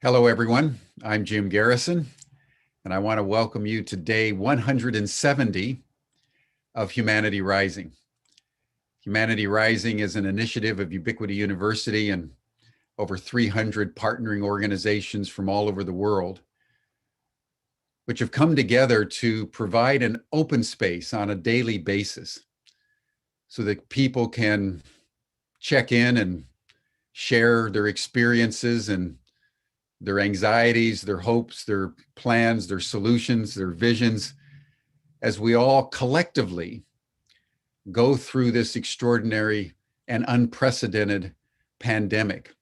Hello, everyone. I'm Jim Garrison, and I want to welcome you to day 170 of Humanity Rising. Humanity Rising is an initiative of Ubiquity University and over 300 partnering organizations from all over the world, which have come together to provide an open space on a daily basis so that people can check in and share their experiences and their anxieties, their hopes, their plans, their solutions, their visions, as we all collectively go through this extraordinary and unprecedented pandemic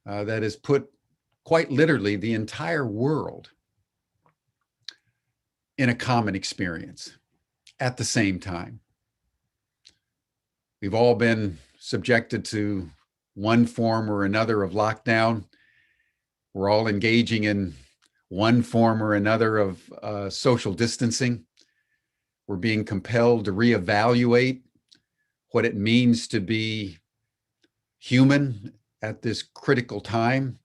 that has put quite literally the entire world in a common experience at the same time. We've all been subjected to one form or another of lockdown. We're all engaging in one form or another of social distancing. We're being compelled to reevaluate what it means to be human at this critical time,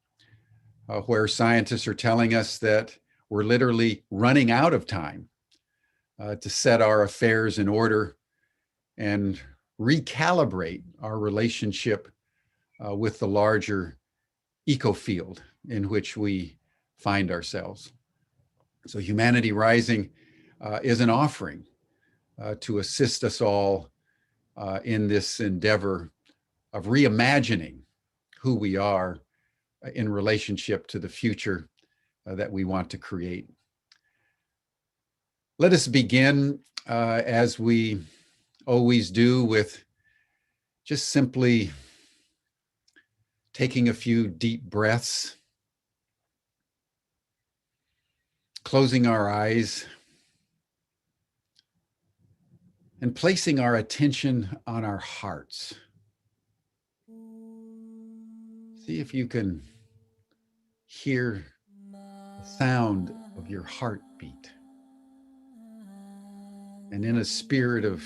where scientists are telling us that we're literally running out of time to set our affairs in order and recalibrate our relationship with the larger eco-field in which we find ourselves. So Humanity Rising is an offering to assist us all in this endeavor of reimagining who we are in relationship to the future that we want to create. Let us begin, as we always do, with just simply taking a few deep breaths, closing our eyes, and placing our attention on our hearts. See if you can hear the sound of your heartbeat. And in a spirit of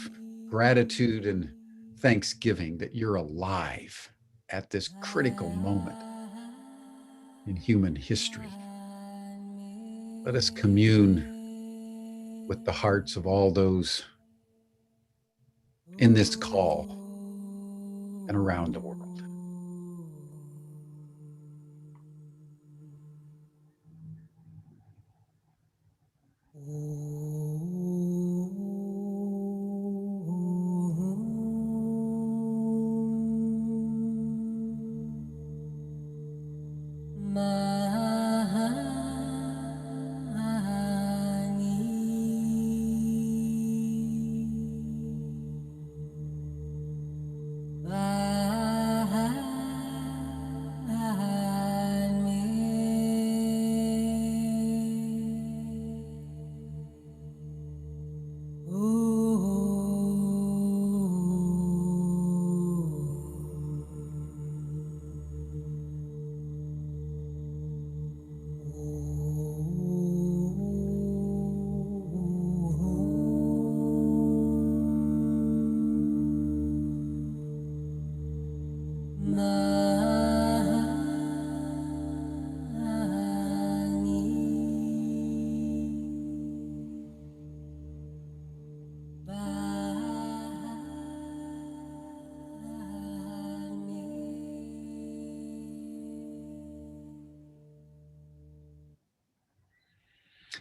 gratitude and thanksgiving that you're alive at this critical moment in human history, let us commune with the hearts of all those in this call and around the world.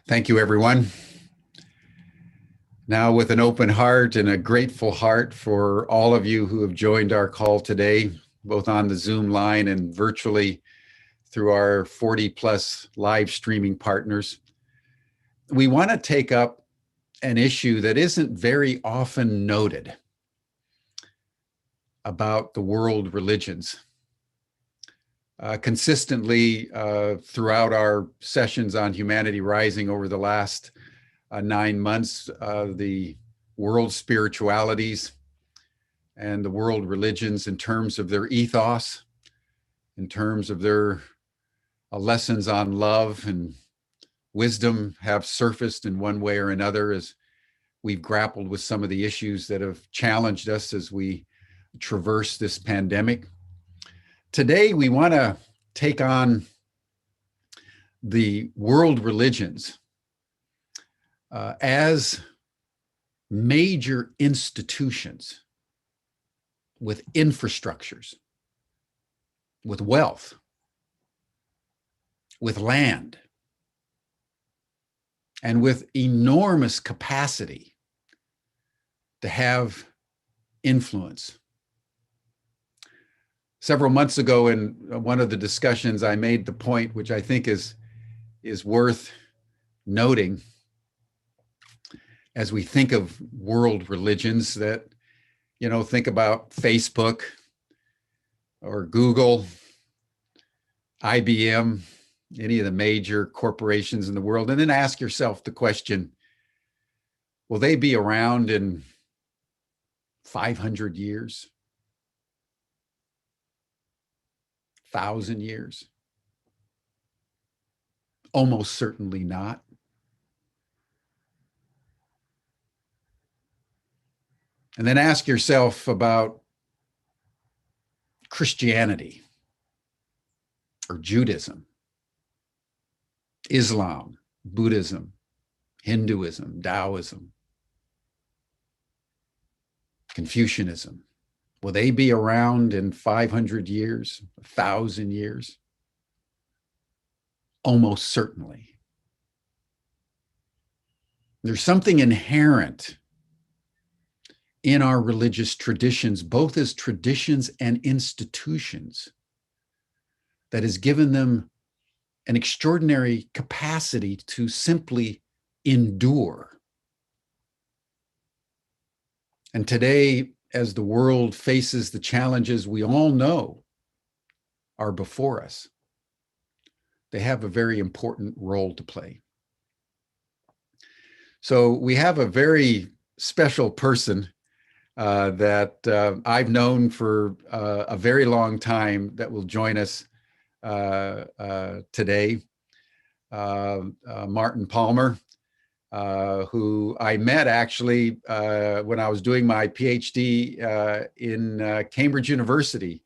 Thank you, everyone. Now, with an open heart and a grateful heart for all of you who have joined our call today, both on the Zoom line and virtually through our 40 plus live streaming partners, we want to take up an issue that isn't very often noted about the world religions. Consistently throughout our sessions on Humanity Rising over the last 9 months, the world spiritualities and the world religions, in terms of their ethos, in terms of their lessons on love and wisdom, have surfaced in one way or another as we've grappled with some of the issues that have challenged us as we traverse this pandemic. Today, we want to take on the world religions as major institutions with infrastructures, with wealth, with land, and with enormous capacity to have influence. Several months ago in one of the discussions, I made the point, which I think is worth noting as we think of world religions, that, think about Facebook or Google, IBM, any of the major corporations in the world, and then ask yourself the question, will they be around in 500 years? 1,000 years? Almost certainly not. And then ask yourself about Christianity or Judaism, Islam, Buddhism, Hinduism, Taoism, Confucianism. Will they be around in 500 years, 1,000 years? Almost certainly. There's something inherent in our religious traditions, both as traditions and institutions, that has given them an extraordinary capacity to simply endure. And today, as the world faces the challenges we all know are before us, they have a very important role to play. So we have a very special person that I've known for a very long time that will join us today, Martin Palmer, who I met actually when I was doing my PhD in Cambridge University,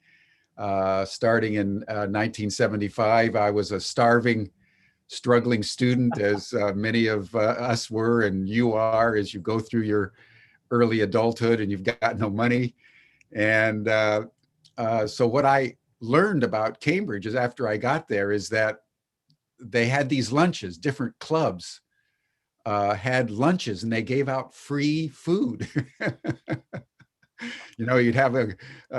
starting in 1975. I was a starving, struggling student, as many of us were, and you are, as you go through your early adulthood and you've got no money. And so what I learned about Cambridge is, after I got there, is that they had these lunches. Different clubs had lunches, and they gave out free food. You'd have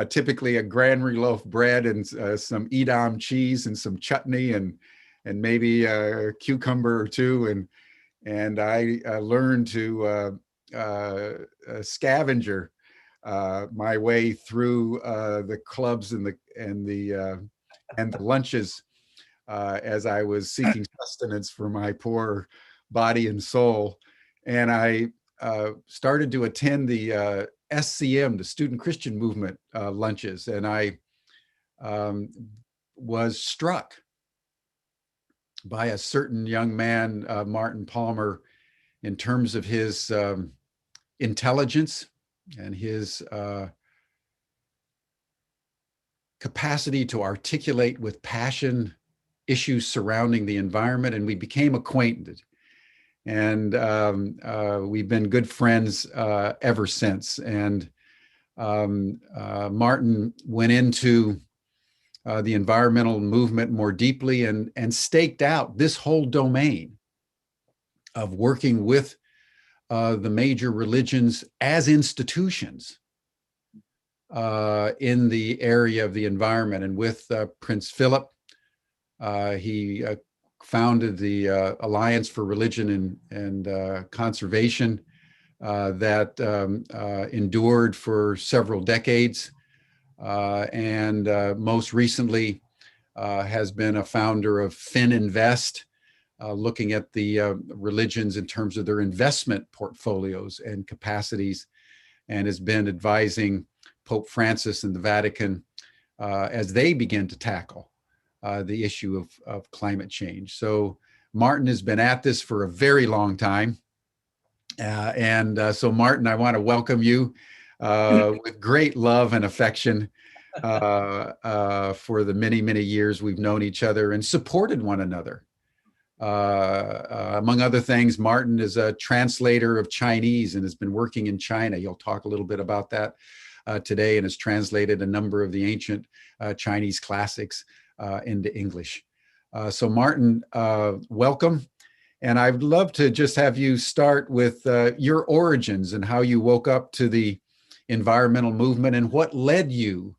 typically a granary loaf bread and some Edam cheese and some chutney and maybe a cucumber or two. And I learned to scavenger my way through the clubs and the lunches as I was seeking sustenance for my poor body and soul. And I started to attend the SCM, the Student Christian Movement lunches, and I was struck by a certain young man, Martin Palmer, in terms of his intelligence and his capacity to articulate with passion issues surrounding the environment, and we became acquainted. And we've been good friends ever since. And Martin went into the environmental movement more deeply and staked out this whole domain of working with the major religions as institutions in the area of the environment. And with Prince Philip, he founded the Alliance for Religion and Conservation that endured for several decades, and most recently has been a founder of Fininvest, looking at the religions in terms of their investment portfolios and capacities, and has been advising Pope Francis and the Vatican as they begin to tackle the issue of climate change. So Martin has been at this for a very long time. So Martin, I want to welcome you with great love and affection for the many, many years we've known each other and supported one another Among other things, Martin is a translator of Chinese and has been working in China. You'll talk a little bit about that today, and has translated a number of the ancient Chinese classics into English. So Martin, welcome. And I'd love to just have you start with your origins and how you woke up to the environmental movement and what led you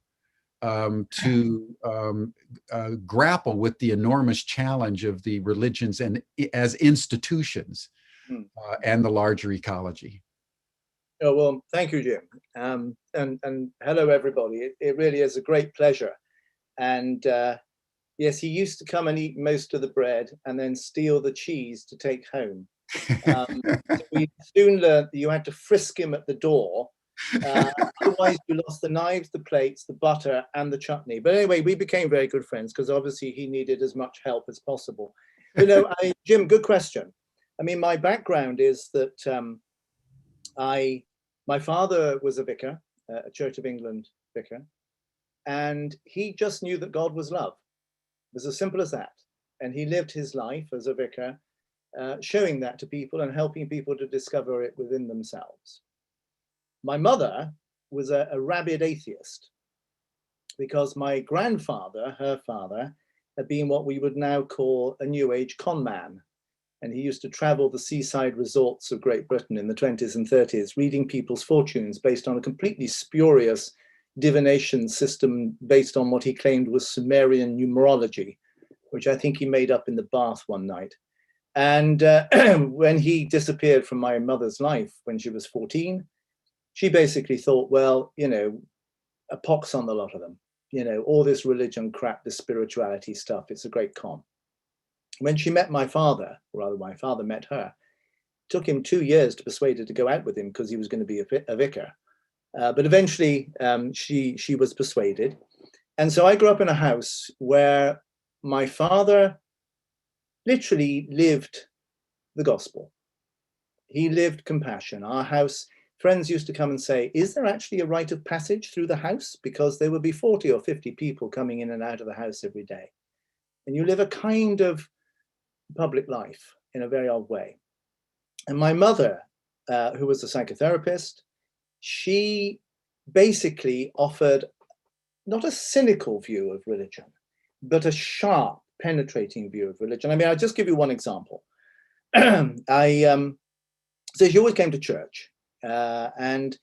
to grapple with the enormous challenge of the religions and as institutions and the larger ecology. Oh, well, thank you, Jim. And hello, everybody. It really is a great pleasure. And yes, he used to come and eat most of the bread and then steal the cheese to take home. So we soon learned that you had to frisk him at the door. Otherwise, you lost the knives, the plates, the butter, and the chutney. But anyway, we became very good friends because obviously he needed as much help as possible. But no, Jim, good question. I mean, my background is that my father was a vicar, a Church of England vicar, and he just knew that God was love. It was as simple as that. And he lived his life as a vicar, showing that to people and helping people to discover it within themselves. My mother was a rabid atheist because my grandfather, her father, had been what we would now call a New Age con man. And he used to travel the seaside resorts of Great Britain in the 20s and 30s, reading people's fortunes based on a completely spurious divination system based on what he claimed was Sumerian numerology, which I think he made up in the bath one night. And when he disappeared from my mother's life when she was 14, she basically thought, well, you know, a pox on the lot of them, you know, all this religion crap, this spirituality stuff, it's a great con. When she met my father, or rather my father met her, it took him 2 years to persuade her to go out with him because he was going to be a vicar. But eventually she was persuaded. And so I grew up in a house where my father literally lived the gospel. He lived compassion. Our house, friends used to come and say, is there actually a rite of passage through the house? Because there would be 40 or 50 people coming in and out of the house every day. And you live a kind of public life in a very odd way. And my mother, who was a psychotherapist, she basically offered not a cynical view of religion, but a sharp, penetrating view of religion. I mean, I'll just give you one example. So she always came to church, and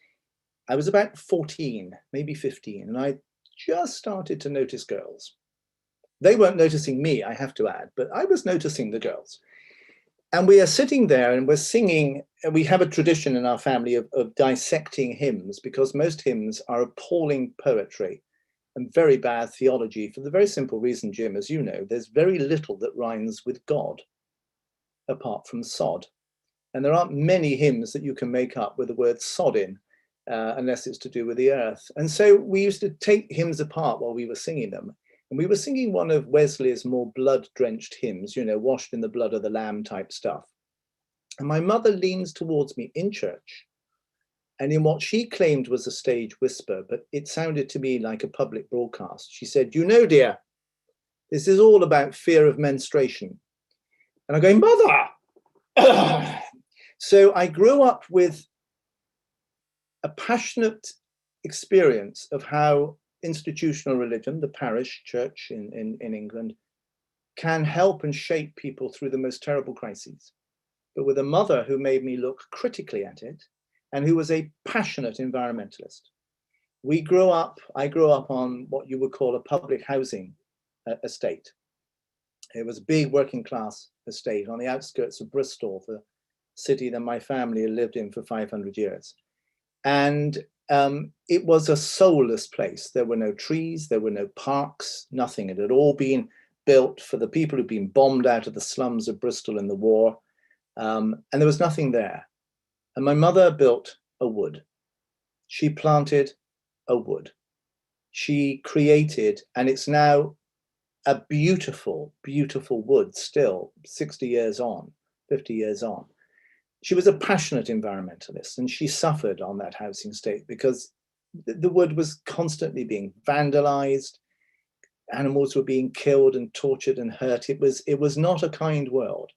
I was about 14, maybe 15, and I just started to notice girls. They weren't noticing me, I have to add, but I was noticing the girls. And we are sitting there and we're singing, and we have a tradition in our family of dissecting hymns, because most hymns are appalling poetry and very bad theology for the very simple reason, Jim, as you know, there's very little that rhymes with God, apart from sod. And there aren't many hymns that you can make up with the word sod in, unless it's to do with the earth. And so we used to take hymns apart while we were singing them. And we were singing one of Wesley's more blood-drenched hymns, you know, washed in the blood of the Lamb type stuff. And my mother leans towards me in church, and in what she claimed was a stage whisper, but it sounded to me like a public broadcast, she said, you know, dear, this is all about fear of menstruation. And I'm going, Mother! So I grew up with a passionate experience of how institutional religion, the parish church in England, can help and shape people through the most terrible crises. But with a mother who made me look critically at it and who was a passionate environmentalist. I grew up on what you would call a public housing estate. It was a big working class estate on the outskirts of Bristol, the city that my family had lived in for 500 years. And it was a soulless place. There were no trees, there were no parks, nothing. It had all been built for the people who'd been bombed out of the slums of Bristol in the war. And there was nothing there. And my mother built a wood. She planted a wood. She created, and it's now a beautiful, beautiful wood still, 60 years on, 50 years on. She was a passionate environmentalist, and she suffered on that housing estate because the wood was constantly being vandalized. Animals were being killed and tortured and hurt. It was not a kind world.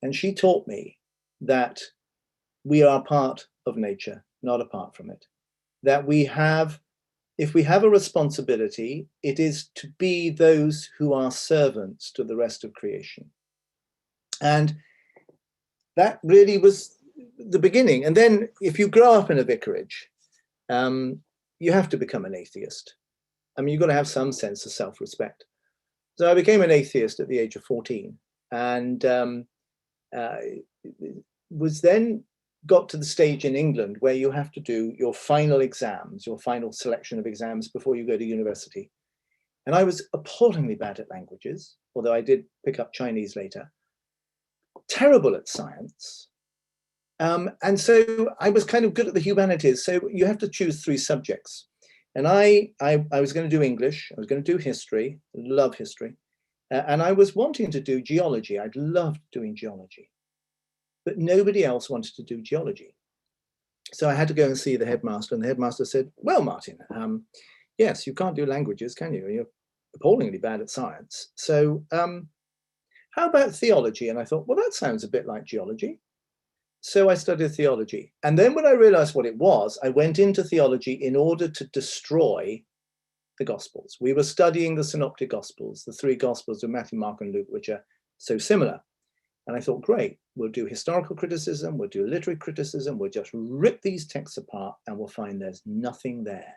And she taught me that we are part of nature, not apart from it. That if we have a responsibility, it is to be those who are servants to the rest of creation. And that really was the beginning. And then if you grow up in a vicarage, you have to become an atheist. I mean, you've got to have some sense of self-respect. So I became an atheist at the age of 14, and was then got to the stage in England where you have to do your final exams, your final selection of exams before you go to university. And I was appallingly bad at languages, although I did pick up Chinese later. Terrible at science. And so I was kind of good at the humanities. So you have to choose 3 subjects. And I was going to do English. I was going to do history. Love history. And I was wanting to do geology. I'd loved doing geology. But nobody else wanted to do geology. So I had to go and see the headmaster. And the headmaster said, well, Martin, yes, you can't do languages, can you? You're appallingly bad at science. So how about theology? And I thought, well, that sounds a bit like geology. So I studied theology. And then when I realized what it was, I went into theology in order to destroy the Gospels. We were studying the Synoptic Gospels, the 3 Gospels of Matthew, Mark, and Luke, which are so similar. And I thought, great, we'll do historical criticism, we'll do literary criticism, we'll just rip these texts apart and we'll find there's nothing there.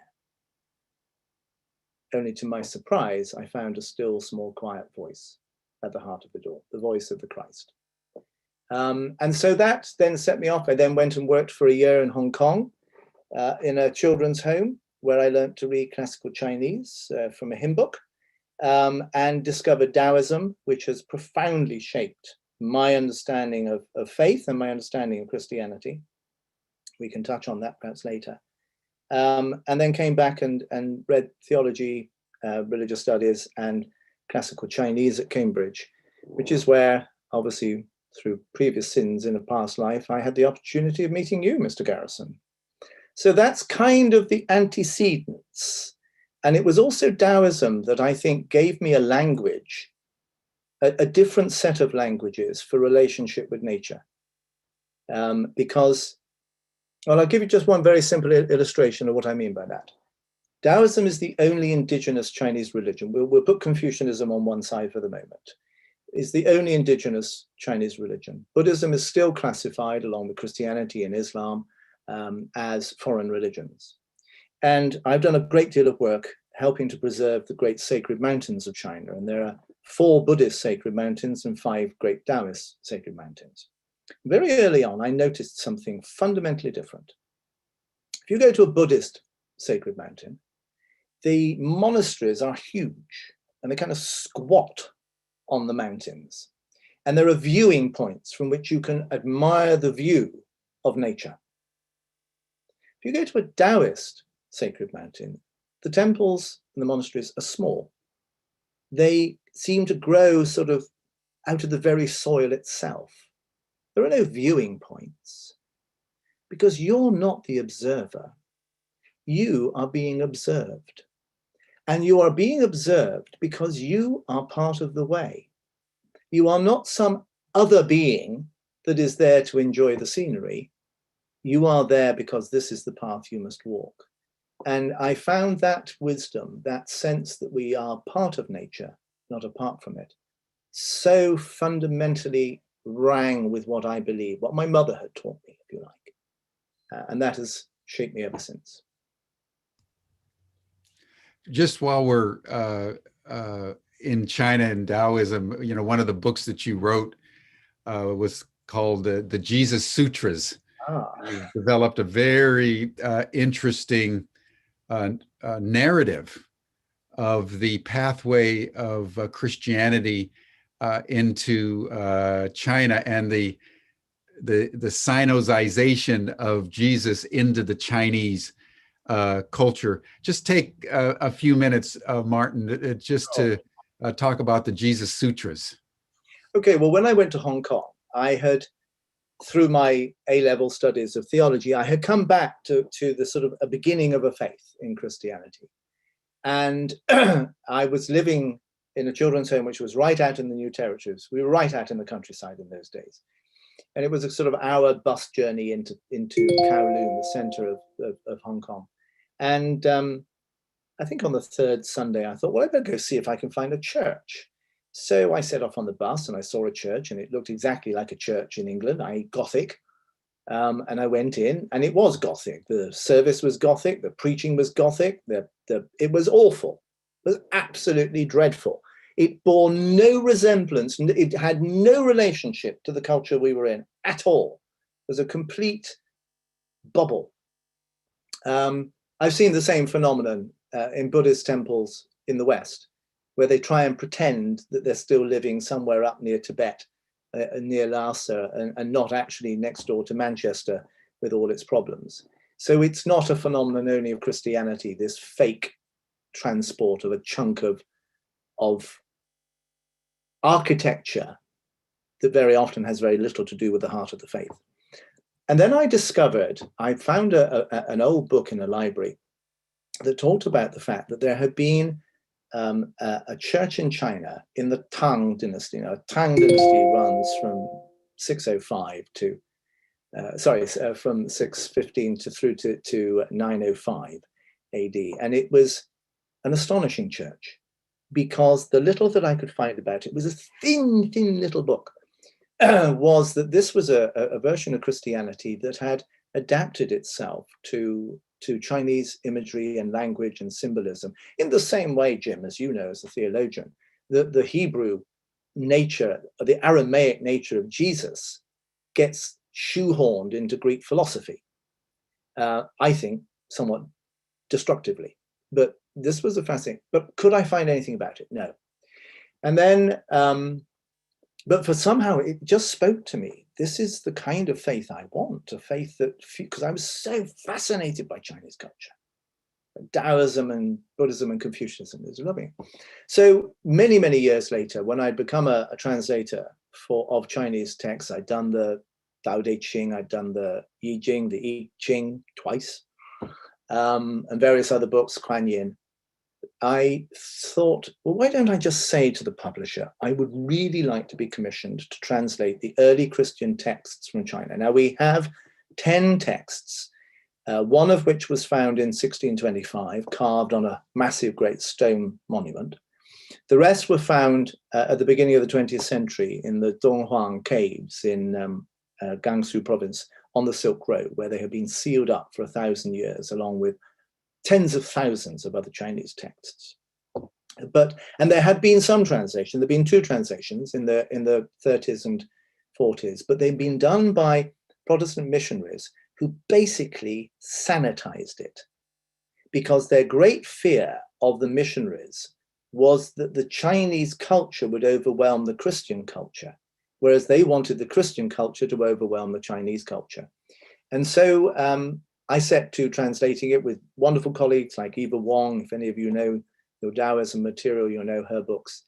Only to my surprise, I found a still, small, quiet voice at the heart of the door, the voice of the Christ. And so that then set me off. I then went and worked for a year in Hong Kong in a children's home where I learned to read classical Chinese from a hymn book and discovered Taoism, which has profoundly shaped my understanding of faith and my understanding of Christianity. We can touch on that perhaps later. And then came back and read theology, religious studies, and classical Chinese at Cambridge, which is where, obviously, through previous sins in a past life, I had the opportunity of meeting you, Mr. Garrison. So that's kind of the antecedents. And it was also Taoism that I think gave me a language, a different set of languages for relationship with nature. Because, well, I'll give you just one very simple illustration of what I mean by that. Taoism is the only indigenous Chinese religion. We'll put Confucianism on one side for the moment. Is the only indigenous Chinese religion. Buddhism is still classified, along with Christianity and Islam, as foreign religions. And I've done a great deal of work helping to preserve the great sacred mountains of China. And there are 4 Buddhist sacred mountains and 5 great Taoist sacred mountains. Very early on, I noticed something fundamentally different. If you go to a Buddhist sacred mountain, the monasteries are huge and they kind of squat on the mountains. And there are viewing points from which you can admire the view of nature. If you go to a Taoist sacred mountain, the temples and the monasteries are small. They seem to grow sort of out of the very soil itself. There are no viewing points because you're not the observer. You are being observed. And you are being observed because you are part of the way. You are not some other being that is there to enjoy the scenery. You are there because this is the path you must walk. And I found that wisdom, that sense that we are part of nature, not apart from it, so fundamentally rang with what I believe, what my mother had taught me, if you like. And that has shaped me ever since. Just while we're in China and Taoism, one of the books that you wrote was called the Jesus Sutras. You developed a very interesting narrative of the pathway of Christianity into China and the Sinozization of Jesus into the Chinese culture. Just take a few minutes, Martin, just to talk about the Jesus Sutras. Okay, well, when I went to Hong Kong, I had, through my A-level studies of theology, I had come back to the sort of a beginning of a faith in Christianity. And I was living in a children's home, which was right out in the New Territories. We were right out in the countryside in those days. And it was a sort of hour bus journey into Kowloon, the center of Hong Kong. And I think on the third Sunday, I thought, well, I better go see if I can find a church. So I set off on the bus and I saw a church, and it looked exactly like a church in England, Gothic. And I went in, and it was Gothic. The service was Gothic. The preaching was Gothic. It was awful. It was absolutely dreadful. It bore no resemblance. It had no relationship to the culture we were in at all. It was a complete bubble. I've seen the same phenomenon in Buddhist temples in the West, where they try and pretend that they're still living somewhere up near Tibet, near Lhasa, and not actually next door to Manchester with all its problems. So it's not a phenomenon only of Christianity, this fake transport of a chunk of architecture that very often has very little to do with the heart of the faith. And then I found an old book in a library that talked about the fact that there had been a church in China in the Tang dynasty. Now, Tang dynasty runs from 605 to, from 615 through to 905 AD. And it was an astonishing church, because the little that I could find about it was a thin little book, was that this was a version of Christianity that had adapted itself to Chinese imagery and language and symbolism in the same way, Jim, as you know, as a theologian, the Hebrew nature, the Aramaic nature of Jesus gets shoehorned into Greek philosophy, I think somewhat destructively. But this was a fascinating, but could I find anything about it? No. And then, but for somehow it just spoke to me. This is the kind of faith I want, a faith that, because I was so fascinated by Chinese culture, Taoism and Buddhism and Confucianism is loving. So many years later, when I'd become a translator of Chinese texts, I'd done the Tao Te Ching, I'd done the Yi Jing, the I Ching twice, and various other books, Kuan Yin. I thought, well, why don't I just say to the publisher, I would really like to be commissioned to translate the early Christian texts from China. Now, we have 10 texts, one of which was found in 1625, carved on a massive great stone monument. The rest were found at the beginning of the 20th century in the Donghuang caves in Gansu province on the Silk Road, where they had been sealed up for 1,000 years, along with tens of thousands of other Chinese texts. And there had been some translation. There had been 2 translations in the 30s and 40s, but they'd been done by Protestant missionaries who basically sanitized it, because their great fear of the missionaries was that the Chinese culture would overwhelm the Christian culture, whereas they wanted the Christian culture to overwhelm the Chinese culture. And so I set to translating it with wonderful colleagues like Eva Wong. If any of you know your Taoism material, you'll know her books.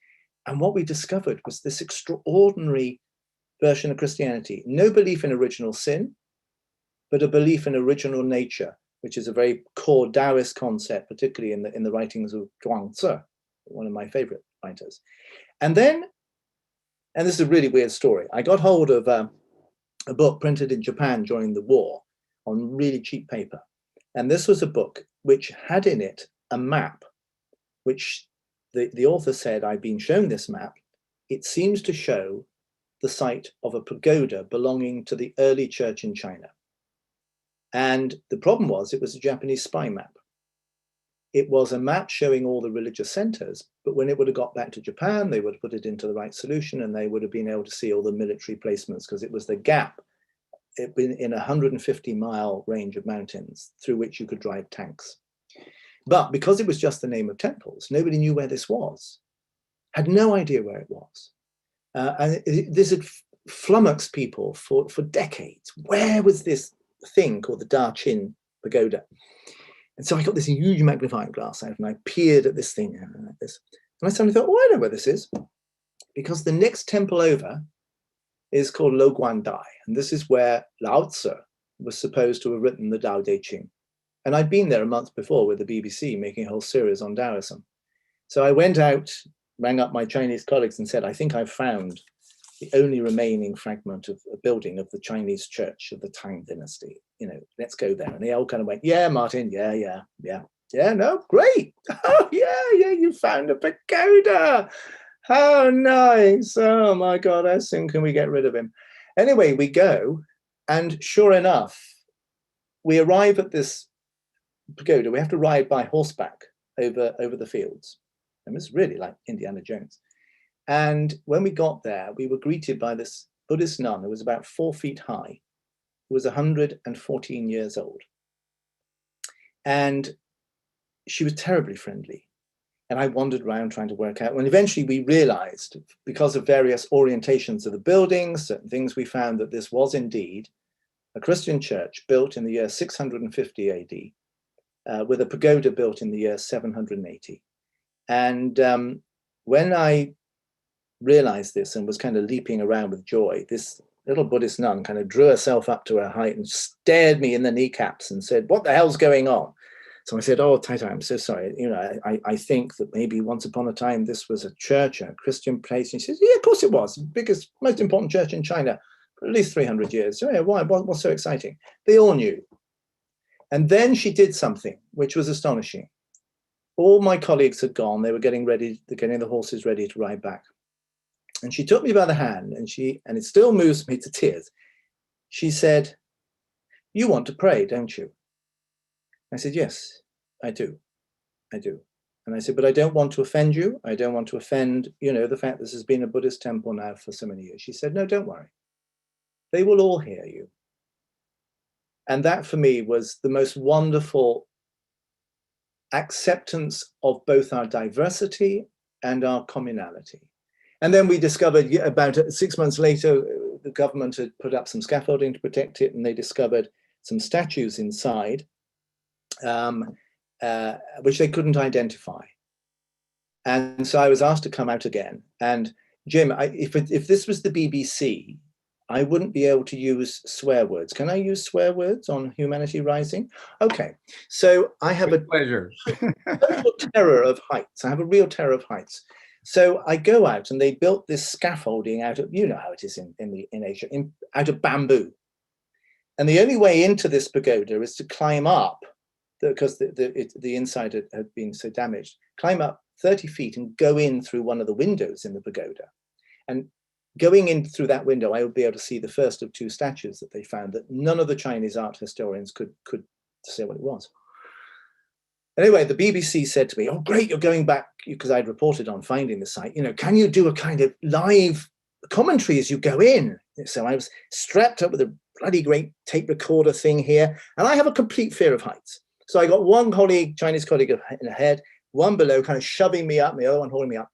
And what we discovered was this extraordinary version of Christianity. No belief in original sin, but a belief in original nature, which is a very core Taoist concept, particularly in the writings of Zhuangzi, one of my favorite writers. And then, and this is a really weird story, I got hold of a book printed in Japan during the war on really cheap paper. And this was a book which had in it a map, which the author said, I've been shown this map. It seems to show the site of a pagoda belonging to the early church in China. And the problem was, it was a Japanese spy map. It was a map showing all the religious centers, but when it would have got back to Japan, they would have put it into the right solution, and they would have been able to see all the military placements, because it was the gap in a 150-mile range of mountains through which you could drive tanks. But because it was just the name of temples, nobody knew where this was, had no idea where it was. And this had flummoxed people for decades. Where was this thing called the Da Chin Pagoda? And so I got this huge magnifying glass out and I peered at this thing like this. And I suddenly thought, oh, I know where this is. Because the next temple over is called Lo Guan Dai. And this is where Lao Tzu was supposed to have written the Tao Te Ching. And I'd been there a month before with the BBC making a whole series on Taoism. So I went out, rang up my Chinese colleagues and said, I think I've found the only remaining fragment of a building of the Chinese church of the Tang dynasty. You know, let's go there. And they all kind of went, yeah, Martin, yeah, no, great. Oh, yeah, you found a pagoda. How nice. Oh my God, how soon can we get rid of him? Anyway, we go, and sure enough, we arrive at this pagoda. We have to ride by horseback over the fields. And it's really like Indiana Jones. And when we got there, we were greeted by this Buddhist nun who was about 4 feet high, who was 114 years old. And she was terribly friendly. And I wandered around trying to work out. When eventually we realized, because of various orientations of the buildings, certain things, we found that this was indeed a Christian church built in the year 650 AD, with a pagoda built in the year 780. And when I realized this and was kind of leaping around with joy, this little Buddhist nun kind of drew herself up to her height and stared me in the kneecaps and said, what the hell's going on? So I said, oh, Tai Tai, I'm so sorry. You know, I think that maybe once upon a time this was a church, a Christian place. And she says, yeah, of course it was. The biggest, most important church in China for at least 300 years. So yeah, why? What's so exciting? They all knew. And then she did something which was astonishing. All my colleagues had gone. They were getting ready, getting the horses ready to ride back. And she took me by the hand, and it still moves me to tears. She said, you want to pray, don't you? I said, yes, I do. And I said, but I don't want to offend you. I don't want to offend, the fact this has been a Buddhist temple now for so many years. She said, no, don't worry. They will all hear you. And that for me was the most wonderful acceptance of both our diversity and our communality. And then we discovered about 6 months later, the government had put up some scaffolding to protect it, and they discovered some statues inside, which they couldn't identify. And so I was asked to come out again. And Jim, if this was the BBC, I wouldn't be able to use swear words. Can I use swear words on Humanity Rising? Okay, so I have With pleasure. terror of heights. I have a real terror of heights. So I go out, and they built this scaffolding out of, you know how it is in Asia, out of bamboo. And the only way into this pagoda is to climb up, because the inside had been so damaged, climb up 30 feet and go in through one of the windows in the pagoda. And going in through that window, I would be able to see the first of 2 statues that they found that none of the Chinese art historians could say what it was. Anyway, the BBC said to me, oh, great, you're going back, because I'd reported on finding the site. Can you do a kind of live commentary as you go in? So I was strapped up with a bloody great tape recorder thing here, and I have a complete fear of heights. So I got one Chinese colleague in ahead, one below, kind of shoving me up, the other one holding me up.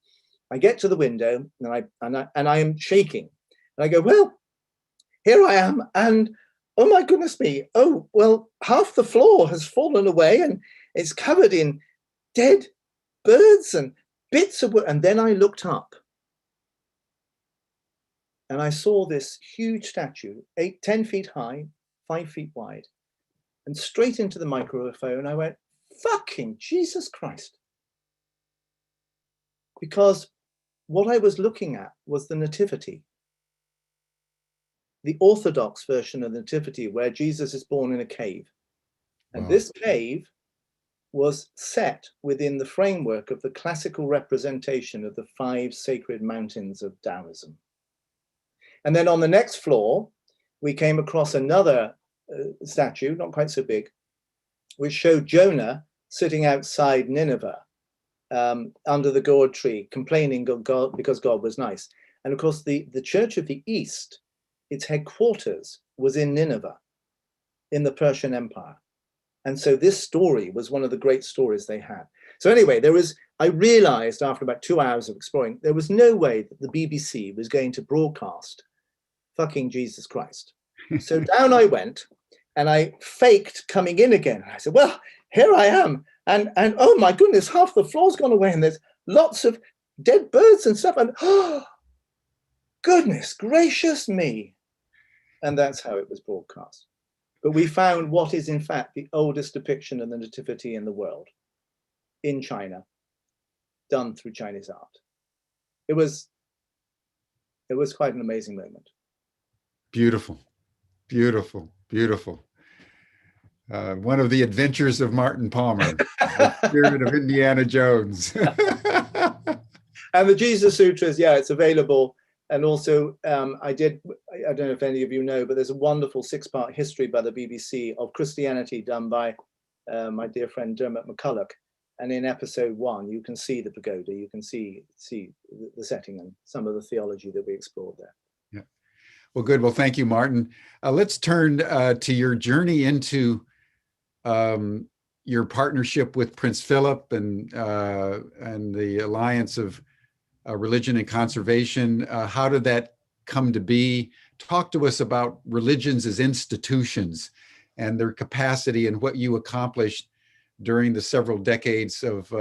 I get to the window, and I am shaking. And I go, well, here I am, and oh my goodness me, oh, well, half the floor has fallen away, and it's covered in dead birds and bits of wood. And then I looked up, and I saw this huge statue, 10 feet high, 5 feet wide. And straight into the microphone, I went, fucking Jesus Christ. Because what I was looking at was the Nativity, the Orthodox version of the Nativity, where Jesus is born in a cave. And this cave was set within the framework of the classical representation of the 5 sacred mountains of Taoism. And then on the next floor, we came across another statue, not quite so big, which showed Jonah sitting outside Nineveh under the gourd tree, complaining God because God was nice. And of course, the Church of the East, its headquarters was in Nineveh, in the Persian Empire. And so this story was one of the great stories they had. So anyway, I realized after about 2 hours of exploring, there was no way that the BBC was going to broadcast fucking Jesus Christ. So down I went, and I faked coming in again. I said, well, here I am. And oh my goodness, half the floor's gone away, and there's lots of dead birds and stuff. And oh, goodness gracious me. And that's how it was broadcast. But we found what is in fact the oldest depiction of the Nativity in the world, in China, done through Chinese art. It was quite an amazing moment. Beautiful, beautiful, beautiful. One of the adventures of Martin Palmer, the spirit of Indiana Jones. And the Jesus Sutras, yeah, it's available. And also, I don't know if any of you know, but there's a wonderful 6-part history by the BBC of Christianity done by my dear friend Dermot McCulloch. And in episode 1, you can see the pagoda, you can see the setting and some of the theology that we explored there. Yeah. Well, good. Well, thank you, Martin. Let's turn to your journey into your partnership with Prince Philip and the Alliance of Religion and Conservation. How did that come to be? Talk to us about religions as institutions and their capacity and what you accomplished during the several decades of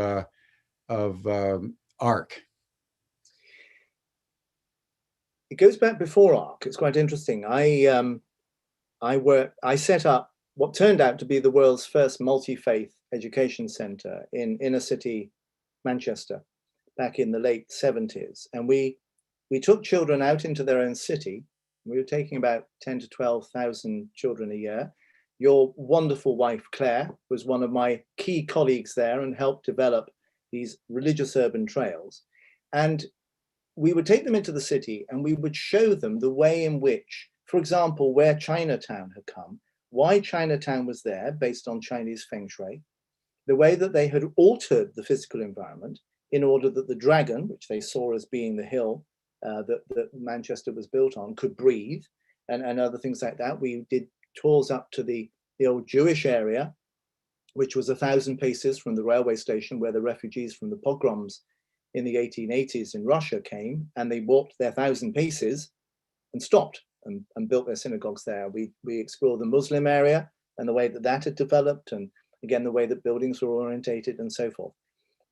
ARC. It goes back before ARC. It's quite interesting. I set up what turned out to be the world's first multi-faith education centre in inner city Manchester back in the late 70s. And we took children out into their own city. We were taking about 10 to 12,000 children a year. Your wonderful wife, Claire, was one of my key colleagues there and helped develop these religious urban trails. And we would take them into the city and we would show them the way in which, for example, where Chinatown had come, why Chinatown was there based on Chinese feng shui, the way that they had altered the physical environment in order that the dragon, which they saw as being the hill that Manchester was built on, could breathe, and other things like that. We did tours up to the old Jewish area, which was 1,000 paces from the railway station where the refugees from the pogroms in the 1880s in Russia came, and they walked their 1,000 paces and stopped and built their synagogues there. We explored the Muslim area and the way that that had developed, and again, the way that buildings were orientated and so forth.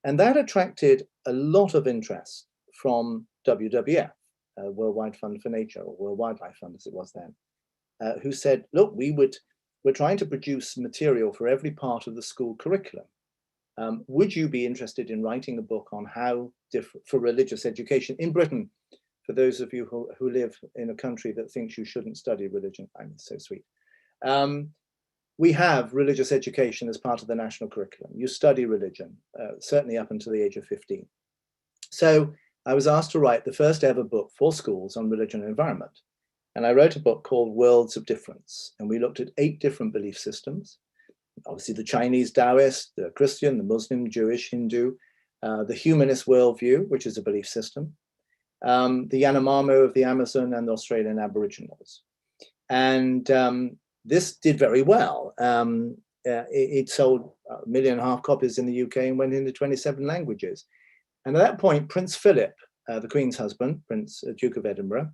And that attracted a lot of interest from WWF, Worldwide Fund for Nature, or World Wildlife Fund as it was then, who said, look, we're trying to produce material for every part of the school curriculum. Would you be interested in writing a book on how for religious education in Britain, for those of you who live in a country that thinks you shouldn't study religion? I mean, it's so sweet. We have religious education as part of the national curriculum. You study religion, certainly up until the age of 15. So I was asked to write the first ever book for schools on religion and environment. And I wrote a book called Worlds of Difference. And we looked at 8 different belief systems. Obviously the Chinese Taoist, the Christian, the Muslim, Jewish, Hindu, the humanist worldview, which is a belief system, the Yanomamo of the Amazon and the Australian Aboriginals. And this did very well. It sold 1.5 million copies in the UK and went into 27 languages. And at that point, Prince Philip, the Queen's husband, Prince Duke of Edinburgh,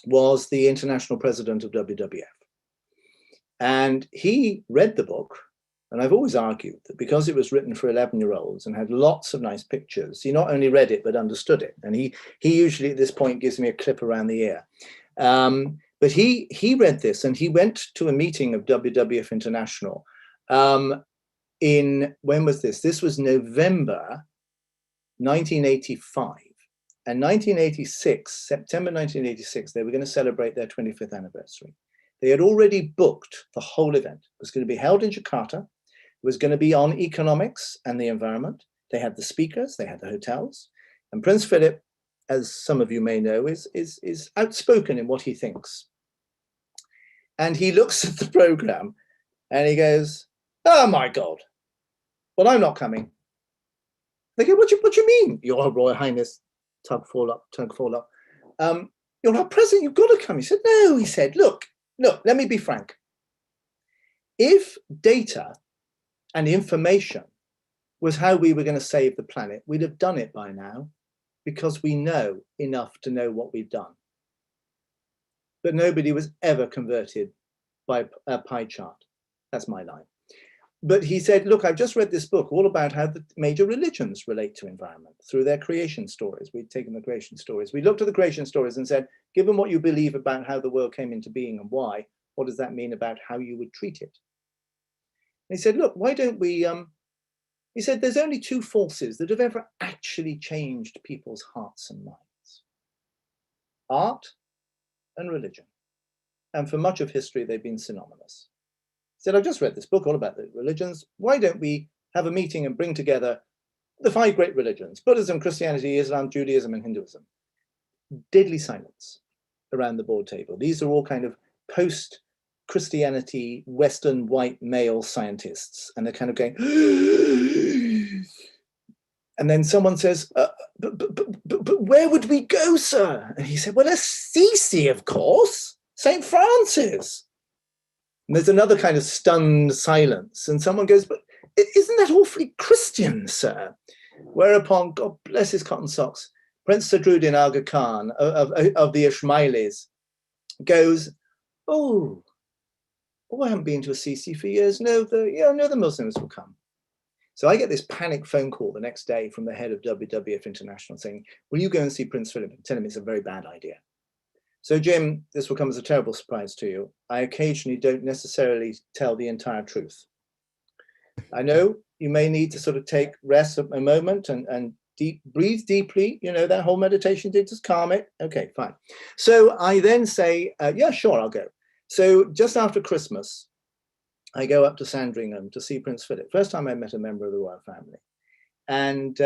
was the international president of WWF. And he read the book, and I've always argued that because it was written for 11-year-olds and had lots of nice pictures, he not only read it, but understood it. And he usually at this point gives me a clip around the ear. But he read this and he went to a meeting of WWF International when was this? This was November 1985. And 1986, September 1986, they were going to celebrate their 25th anniversary. They had already booked the whole event. It was going to be held in Jakarta. It was going to be on economics and the environment. They had the speakers, they had the hotels. And Prince Philip, as some of you may know, is outspoken in what he thinks. And he looks at the program and he goes, oh my God, well, I'm not coming. They go, what do you mean, Your Royal Highness? Tug fall up. You're our president, you've got to come. He said, no, he said, look, let me be frank. If data and information was how we were going to save the planet, we'd have done it by now because we know enough to know what we've done. But nobody was ever converted by a pie chart. That's my line. But he said, look, I've just read this book all about how the major religions relate to environment through their creation stories. We'd taken the creation stories. We looked at the creation stories and said, given what you believe about how the world came into being and why, what does that mean about how you would treat it? And he said, look, why don't we, he said, there's only two forces that have ever actually changed people's hearts and minds: art and religion. And for much of history, they've been synonymous. He said, I've just read this book all about the religions. Why don't we have a meeting and bring together the 5 great religions: Buddhism, Christianity, Islam, Judaism, and Hinduism? Deadly silence around the board table. These are all kind of post-Christianity, Western white male scientists. And they're kind of going, and then someone says, but where would we go, sir? And he said, well, Assisi, of course, St. Francis. And there's another kind of stunned silence. And someone goes, but isn't that awfully Christian, sir? Whereupon, God bless his cotton socks, Prince Sadruddin Aga Khan of the Ismailis goes, oh, I haven't been to Assisi for years. No, the Muslims will come. So I get this panic phone call the next day from the head of WWF International saying, will you go and see Prince Philip and tell him it's a very bad idea? So Jim, this will come as a terrible surprise to you. I occasionally don't necessarily tell the entire truth. I know you may need to sort of take rest at a moment and breathe deeply, you know, that whole meditation did, just calm it. Okay, fine. So I then say, yeah, sure, I'll go. So just after Christmas, I go up to Sandringham to see Prince Philip. First time I met a member of the royal family. And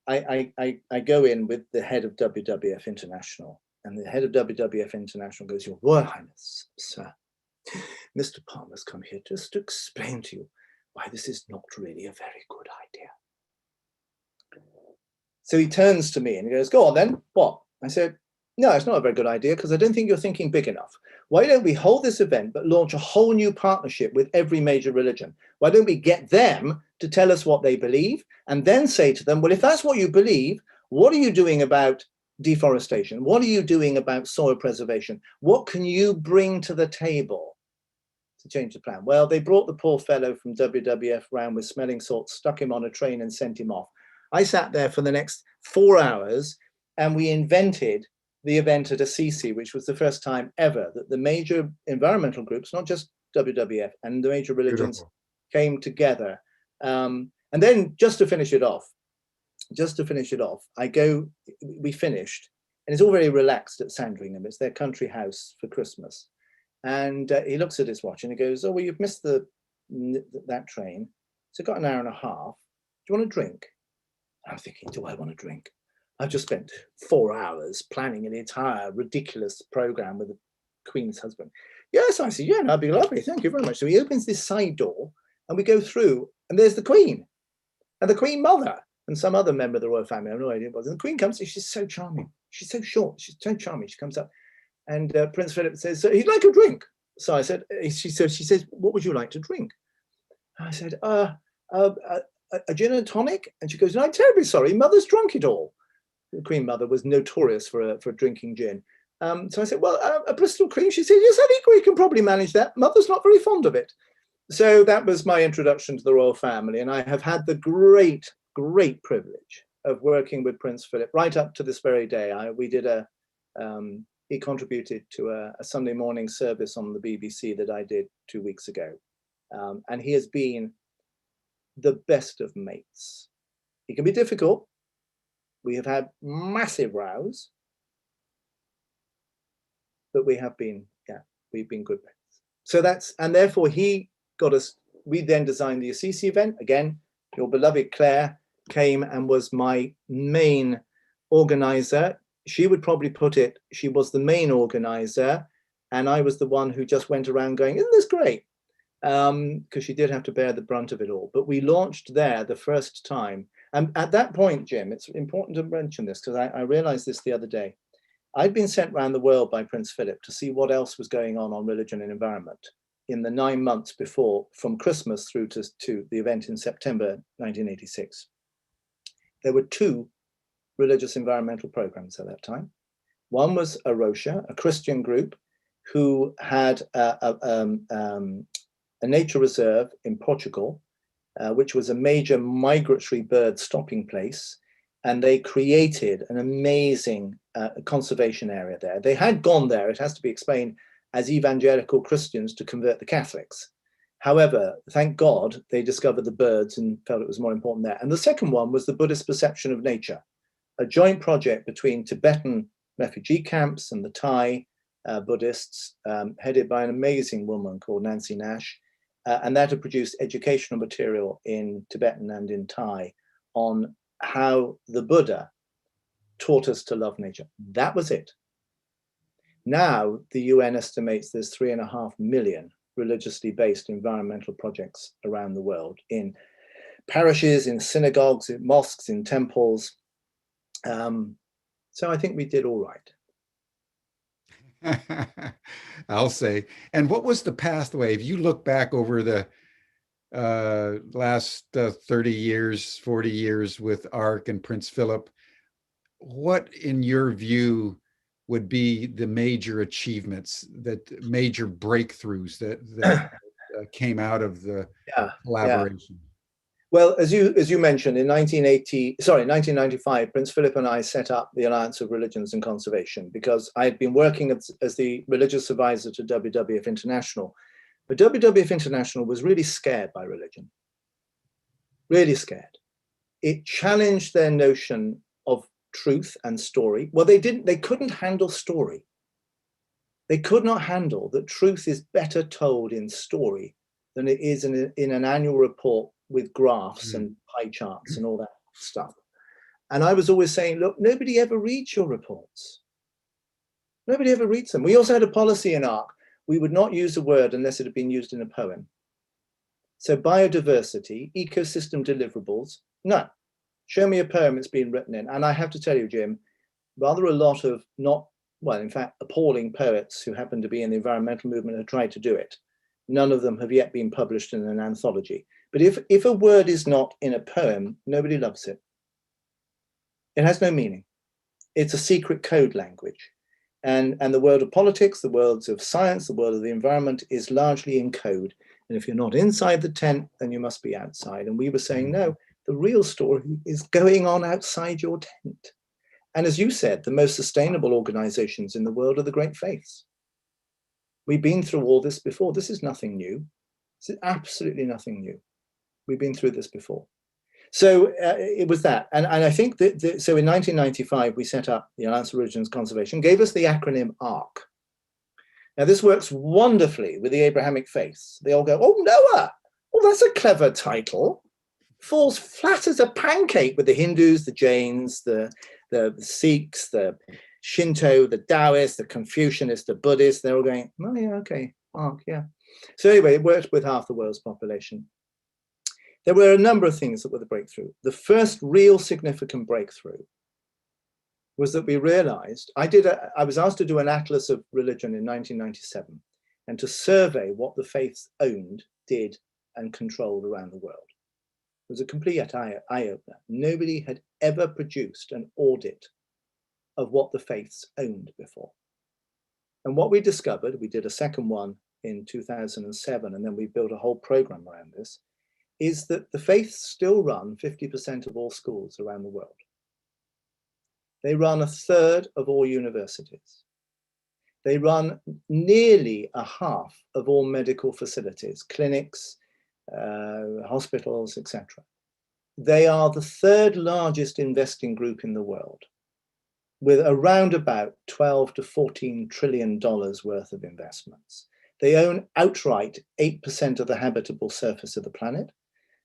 I go in with the head of WWF International. And the head of WWF International goes, Your Royal Highness, sir, Mr. Palmer's come here just to explain to you why this is not really a very good idea. So he turns to me and he goes, go on then, what? I said, no, it's not a very good idea because I don't think you're thinking big enough. Why don't we hold this event but launch a whole new partnership with every major religion? Why don't we get them to tell us what they believe and then say to them, well, if that's what you believe, what are you doing about deforestation? What are you doing about soil preservation? What can you bring to the table to change the plan? Well, they brought the poor fellow from WWF round with smelling salts, stuck him on a train and sent him off. I sat there for the next 4 hours and we invented the event at Assisi, which was the first time ever that the major environmental groups, not just WWF, and the major religions came together. And then just to finish it off, we finished, and it's all very relaxed at Sandringham. It's their country house for Christmas. And he looks at his watch and he goes, oh, well, you've missed that train. So got an hour and a half. Do you want a drink? I'm thinking, do I want a drink? I've just spent 4 hours planning an entire ridiculous program with the Queen's husband. Yes, I said, yeah, that'd be lovely. Thank you very much. So he opens this side door and we go through and there's the Queen and the Queen Mother and some other member of the royal family. I have no idea what it was. And the Queen comes, she's so charming. She's so short. She's so charming. She comes up and Prince Philip says, so he'd like a drink. So I said, she says, what would you like to drink? I said, a gin and tonic? And she goes, no, I'm terribly sorry. Mother's drunk it all. The Queen Mother was notorious for drinking gin. So I said, well, a Bristol cream? She said, yes, I think we can probably manage that. Mother's not very fond of it. So that was my introduction to the royal family. And I have had the great privilege of working with Prince Philip right up to this very day. He contributed to a Sunday morning service on the BBC that I did 2 weeks ago. And he has been the best of mates. He can be difficult. We have had massive rows, but we've been good mates. So and therefore he got us, we then designed the Assisi event. Again, your beloved Claire came and was my main organizer. She would probably put it, she was the main organizer, and I was the one who just went around going, isn't this great? Because she did have to bear the brunt of it all. But we launched there the first time. And at that point, Jim, it's important to mention this because I realized this the other day. I'd been sent around the world by Prince Philip to see what else was going on religion and environment in the 9 months before, from Christmas through to the event in September 1986. There were 2 religious environmental programs at that time. One was Arosha, a Christian group who had a nature reserve in Portugal, which was a major migratory bird stopping place. And they created an amazing conservation area there. They had gone there, it has to be explained, as evangelical Christians to convert the Catholics. However, thank God they discovered the birds and felt it was more important there. And the second one was the Buddhist perception of nature, a joint project between Tibetan refugee camps and the Thai Buddhists, headed by an amazing woman called Nancy Nash. And that had produced educational material in Tibetan and in Thai on how the Buddha taught us to love nature. That was it. Now, the UN estimates there's 3.5 million religiously based environmental projects around the world, in parishes, in synagogues, in mosques, in temples. So I think we did all right. I'll say. And what was the pathway? If you look back over the last 30 years, 40 years with ARC and Prince Philip, what, in your view, would be the major achievements, that major breakthroughs that came out of the collaboration? Yeah. Well, as you mentioned, in 1995, Prince Philip and I set up the Alliance of Religions and Conservation, because I had been working as the religious advisor to WWF International. But WWF International was really scared by religion, really scared. It challenged their notion of truth and story. Well, they couldn't handle story. They could not handle that truth is better told in story than it is in an annual report with graphs and pie charts and all that stuff. And I was always saying, look, nobody ever reads your reports. Nobody ever reads them. We also had a policy in ARC. We would not use a word unless it had been used in a poem. So biodiversity, ecosystem deliverables, no. Show me a poem it's been written in. And I have to tell you, Jim, rather a lot of in fact, appalling poets who happen to be in the environmental movement have tried to do it. None of them have yet been published in an anthology. But if a word is not in a poem, nobody loves it. It has no meaning. It's a secret code language. And the world of politics, the worlds of science, the world of the environment is largely in code. And if you're not inside the tent, then you must be outside. And we were saying, no, the real story is going on outside your tent. And as you said, the most sustainable organizations in the world are the great faiths. We've been through all this before. This is nothing new. This is absolutely nothing new. We've been through this before. So it was that. And I think that, so in 1995, we set up the Alliance of Religions Conservation, gave us the acronym ARC. Now, this works wonderfully with the Abrahamic faiths. They all go, oh, Noah, well, that's a clever title. Falls flat as a pancake with the Hindus, the Jains, the Sikhs, the Shinto, the Taoists, the Confucianists, the Buddhists. They're all going, oh, yeah, okay, ARC, yeah. So anyway, it worked with half the world's population. There were a number of things that were the breakthrough. The first real significant breakthrough was that we realized, I was asked to do an atlas of religion in 1997 and to survey what the faiths owned, did, and controlled around the world. It was a complete eye-opener. Nobody had ever produced an audit of what the faiths owned before. And what we discovered, we did a second one in 2007, and then we built a whole program around this, is that the faiths still run 50% of all schools around the world. They run a third of all universities. They run nearly a half of all medical facilities, clinics, hospitals, etc. They are the third largest investing group in the world, with around about $12 to $14 trillion worth of investments. They own outright 8% of the habitable surface of the planet,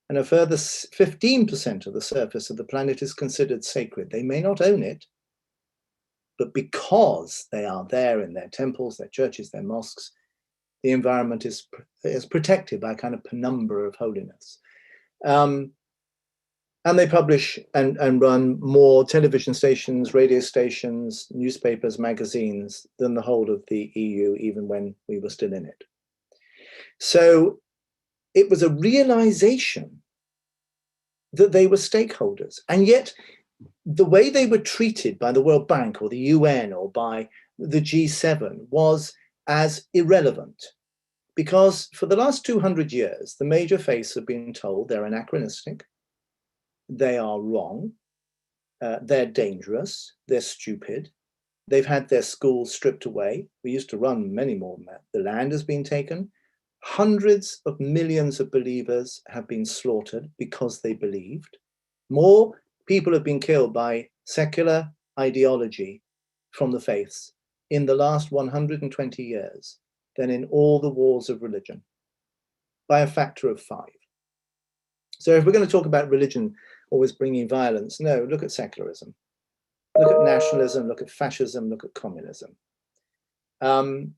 and a further 15% of the surface of the planet is considered sacred. They may not own it, but because they are there in their temples, their churches, their mosques, the environment is protected by a kind of penumbra of holiness. And they publish and run more television stations, radio stations, newspapers, magazines than the whole of the EU, even when we were still in it. So it was a realization that they were stakeholders. And yet the way they were treated by the World Bank or the UN or by the G7 was as irrelevant, because for the last 200 years, the major faiths have been told they're anachronistic, they are wrong, they're dangerous, they're stupid, They've had their schools stripped away. We used to run many more than that. The land has been taken. Hundreds of millions of believers have been slaughtered because they believed. More people have been killed by secular ideology from the faiths in the last 120 years than in all the wars of religion, by a factor of 5. So if we're going to talk about religion always bringing violence, no, look at secularism. Look at nationalism, look at fascism, look at communism. And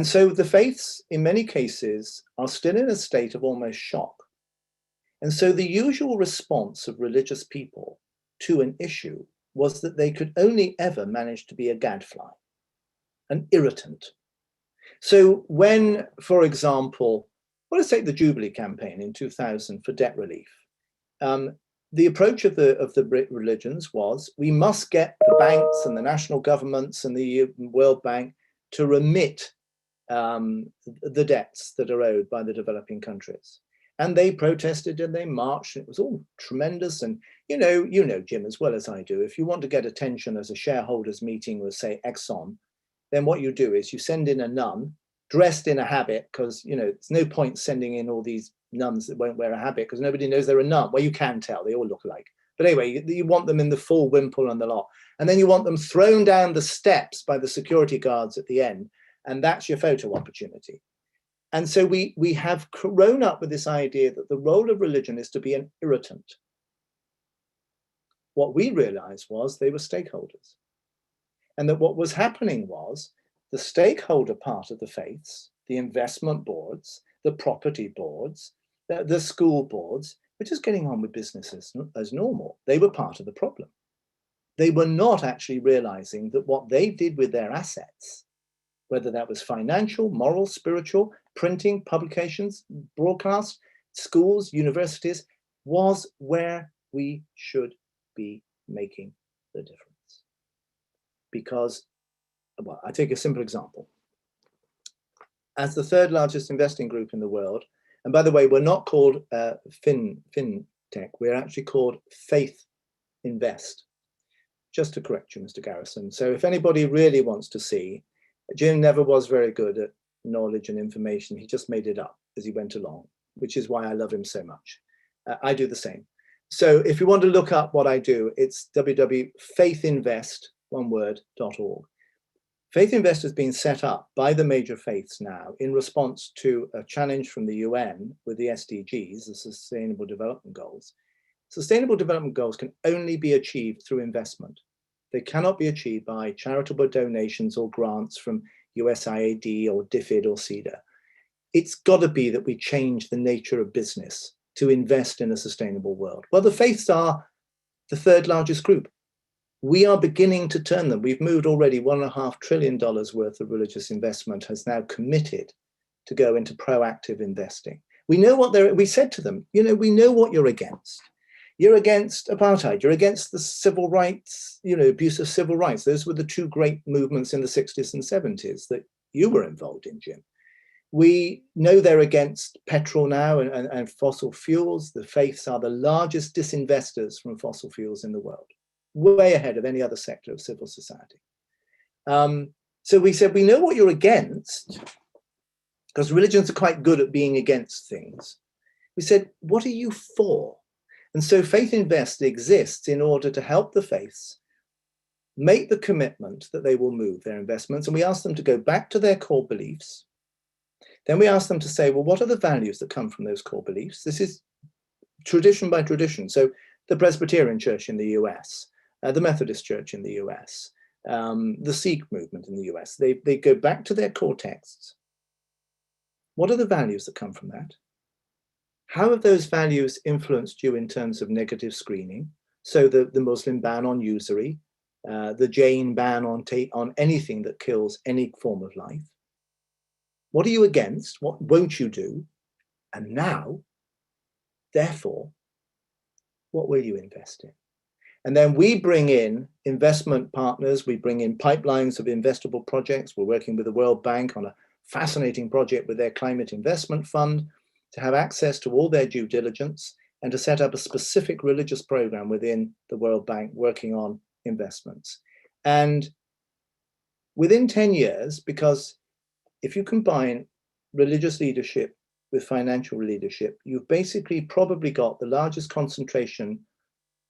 so the faiths, in many cases, are still in a state of almost shock. And so the usual response of religious people to an issue was that they could only ever manage to be a gadfly, an irritant. So when, for example, well, let's take the Jubilee campaign in 2000 for debt relief. The approach of the religions was, we must get the banks and the national governments and the World Bank to remit the debts that are owed by the developing countries. And they protested and they marched, and it was all tremendous. And you know, Jim, as well as I do, if you want to get attention as a shareholders meeting with, say, Exxon, then what you do is you send in a nun dressed in a habit, because there's no point sending in all these nuns that won't wear a habit because nobody knows they're a nun. Well, you can tell, they all look alike. But anyway, you want them in the full wimple and the lot. And then you want them thrown down the steps by the security guards at the end. And that's your photo opportunity. And so we have grown up with this idea that the role of religion is to be an irritant. What we realized was they were stakeholders. And that what was happening was the stakeholder part of the faiths, the investment boards, the property boards, the school boards, were just getting on with business as normal. They were part of the problem. They were not actually realizing that what they did with their assets, whether that was financial, moral, spiritual, printing, publications, broadcast, schools, universities, was where we should be making the difference. Because, well, I take a simple example. As the third largest investing group in the world, and by the way, we're not called FinTech, we're actually called Faith Invest. Just to correct you, Mr. Garrison. So if anybody really wants to see, Jim never was very good at knowledge and information. He just made it up as he went along, which is why I love him so much. I do the same. So if you want to look up what I do, it's www.faithinvest.org. Faith Invest has been set up by the major faiths now in response to a challenge from the UN with the SDGs, the Sustainable Development Goals. Sustainable Development Goals can only be achieved through investment. They cannot be achieved by charitable donations or grants from USAID or DFID or CEDA. It's got to be that we change the nature of business to invest in a sustainable world. Well, the faiths are the third largest group. We are beginning to turn them. We've moved already $1.5 trillion worth of religious investment has now committed to go into proactive investing. We know what we said to them, we know what you're against. You're against apartheid, you're against the civil rights, abuse of civil rights. Those were the two great movements in the 60s and 70s that you were involved in, Jim. We know they're against petrol now and fossil fuels. The faiths are the largest disinvestors from fossil fuels in the world, way ahead of any other sector of civil society. So we said, we know what you're against, because religions are quite good at being against things. We said, what are you for? And so Faith Invest exists in order to help the faiths make the commitment that they will move their investments. And we ask them to go back to their core beliefs. Then we ask them to say, well, what are the values that come from those core beliefs? This is tradition by tradition. So the Presbyterian Church in the US, the Methodist Church in the US, the Sikh movement in the US, they go back to their core texts. What are the values that come from that? How have those values influenced you in terms of negative screening? So the Muslim ban on usury, the Jain ban on anything that kills any form of life. What are you against? What won't you do? And now, therefore, what will you invest in? And then we bring in investment partners. We bring in pipelines of investable projects. We're working with the World Bank on a fascinating project with their climate investment fund to have access to all their due diligence and to set up a specific religious program within the World Bank working on investments. And within 10 years, because if you combine religious leadership with financial leadership, you've basically probably got the largest concentration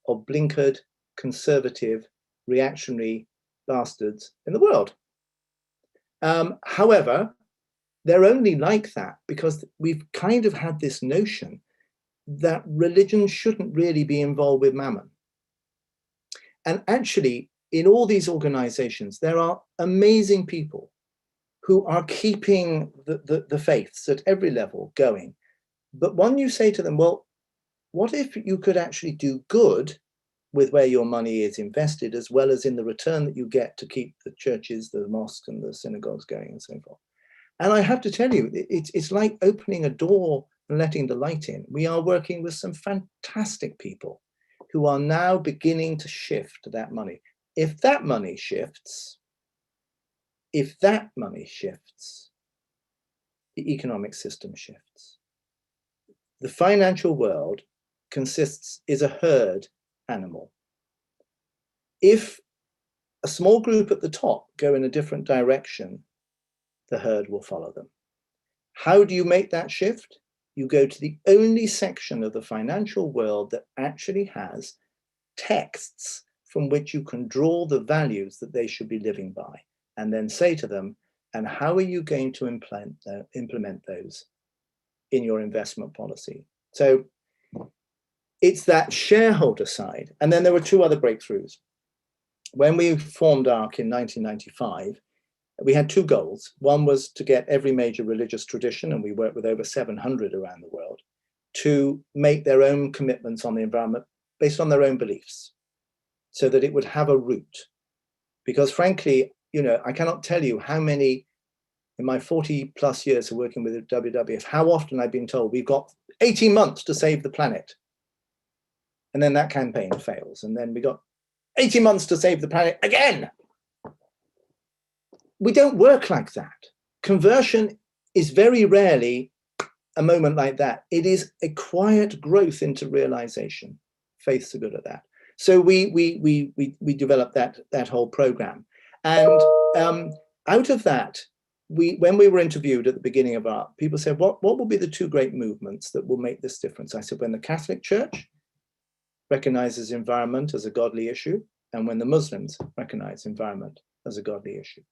of blinkered, conservative, reactionary bastards in the world. However, they're only like that because we've kind of had this notion that religion shouldn't really be involved with mammon. And actually, in all these organizations, there are amazing people who are keeping the faiths at every level going. But when you say to them, well, what if you could actually do good with where your money is invested, as well as in the return that you get to keep the churches, the mosques and the synagogues going and so forth? And I have to tell you, it's like opening a door and letting the light in. We are working with some fantastic people who are now beginning to shift that money. If that money shifts, the economic system shifts. The financial world is a herd animal. If a small group at the top go in a different direction, the herd will follow them. How do you make that shift? You go to the only section of the financial world that actually has texts from which you can draw the values that they should be living by, and then say to them, and how are you going to implement those in your investment policy? So it's that shareholder side. And then there were two other breakthroughs. When we formed ARC in 1995, we had two goals. One was to get every major religious tradition, and we worked with over 700 around the world, to make their own commitments on the environment based on their own beliefs, so that it would have a root. Because frankly, I cannot tell you how many, in my 40 plus years of working with the WWF, how often I've been told we've got 18 months to save the planet. And then that campaign fails. And then we got 18 months to save the planet again. We don't work like that. Conversion is very rarely a moment like that. It is a quiet growth into realization. Faiths are good at that. So we developed that whole program. And out of that, when we were interviewed at the beginning of ARC, people said, what will be the two great movements that will make this difference? I said, when the Catholic Church recognizes environment as a godly issue, and when the Muslims recognize environment as a godly issue.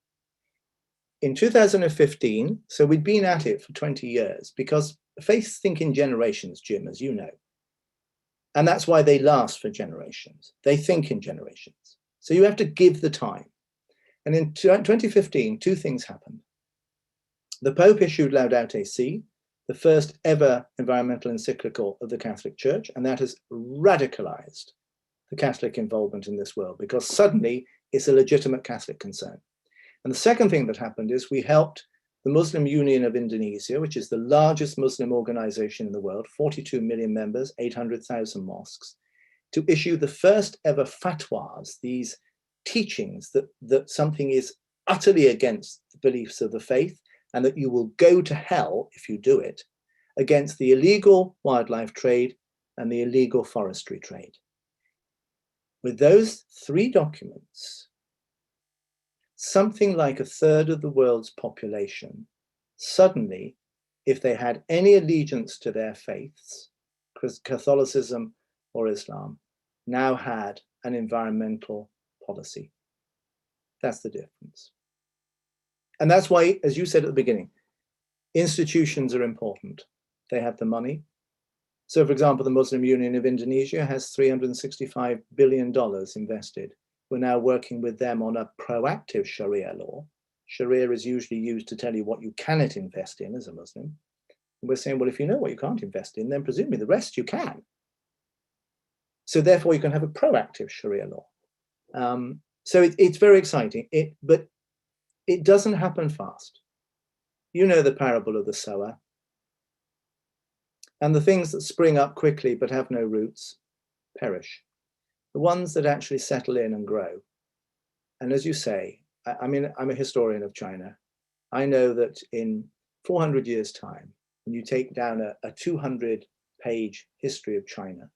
In 2015, so we'd been at it for 20 years, because faiths think in generations, Jim, as you know. And that's why they last for generations. They think in generations. So you have to give the time. And in 2015, two things happened. The Pope issued Laudate Si, the first ever environmental encyclical of the Catholic Church, and that has radicalized the Catholic involvement in this world, because suddenly it's a legitimate Catholic concern. And the second thing that happened is we helped the Muslim Union of Indonesia, which is the largest Muslim organization in the world, 42 million members, 800,000 mosques, to issue the first ever fatwas, these teachings that something is utterly against the beliefs of the faith, and that you will go to hell if you do it, against the illegal wildlife trade and the illegal forestry trade. With those three documents, something like a third of the world's population, suddenly, if they had any allegiance to their faiths, Catholicism or Islam, now had an environmental policy. That's the difference. And that's why, as you said at the beginning, institutions are important. They have the money. So, for example, the Muslim Union of Indonesia has $365 billion invested. We're now working with them on a proactive Sharia law. Sharia is usually used to tell you what you cannot invest in as a Muslim. And we're saying, well, if you know what you can't invest in, then presumably the rest you can. So therefore, you can have a proactive Sharia law. So it's very exciting, but it doesn't happen fast. You know the parable of the sower. And the things that spring up quickly but have no roots perish. The ones that actually settle in and grow. And as you say, I'm a historian of China. I know that in 400 years' time, when you take down a 200-page history of China,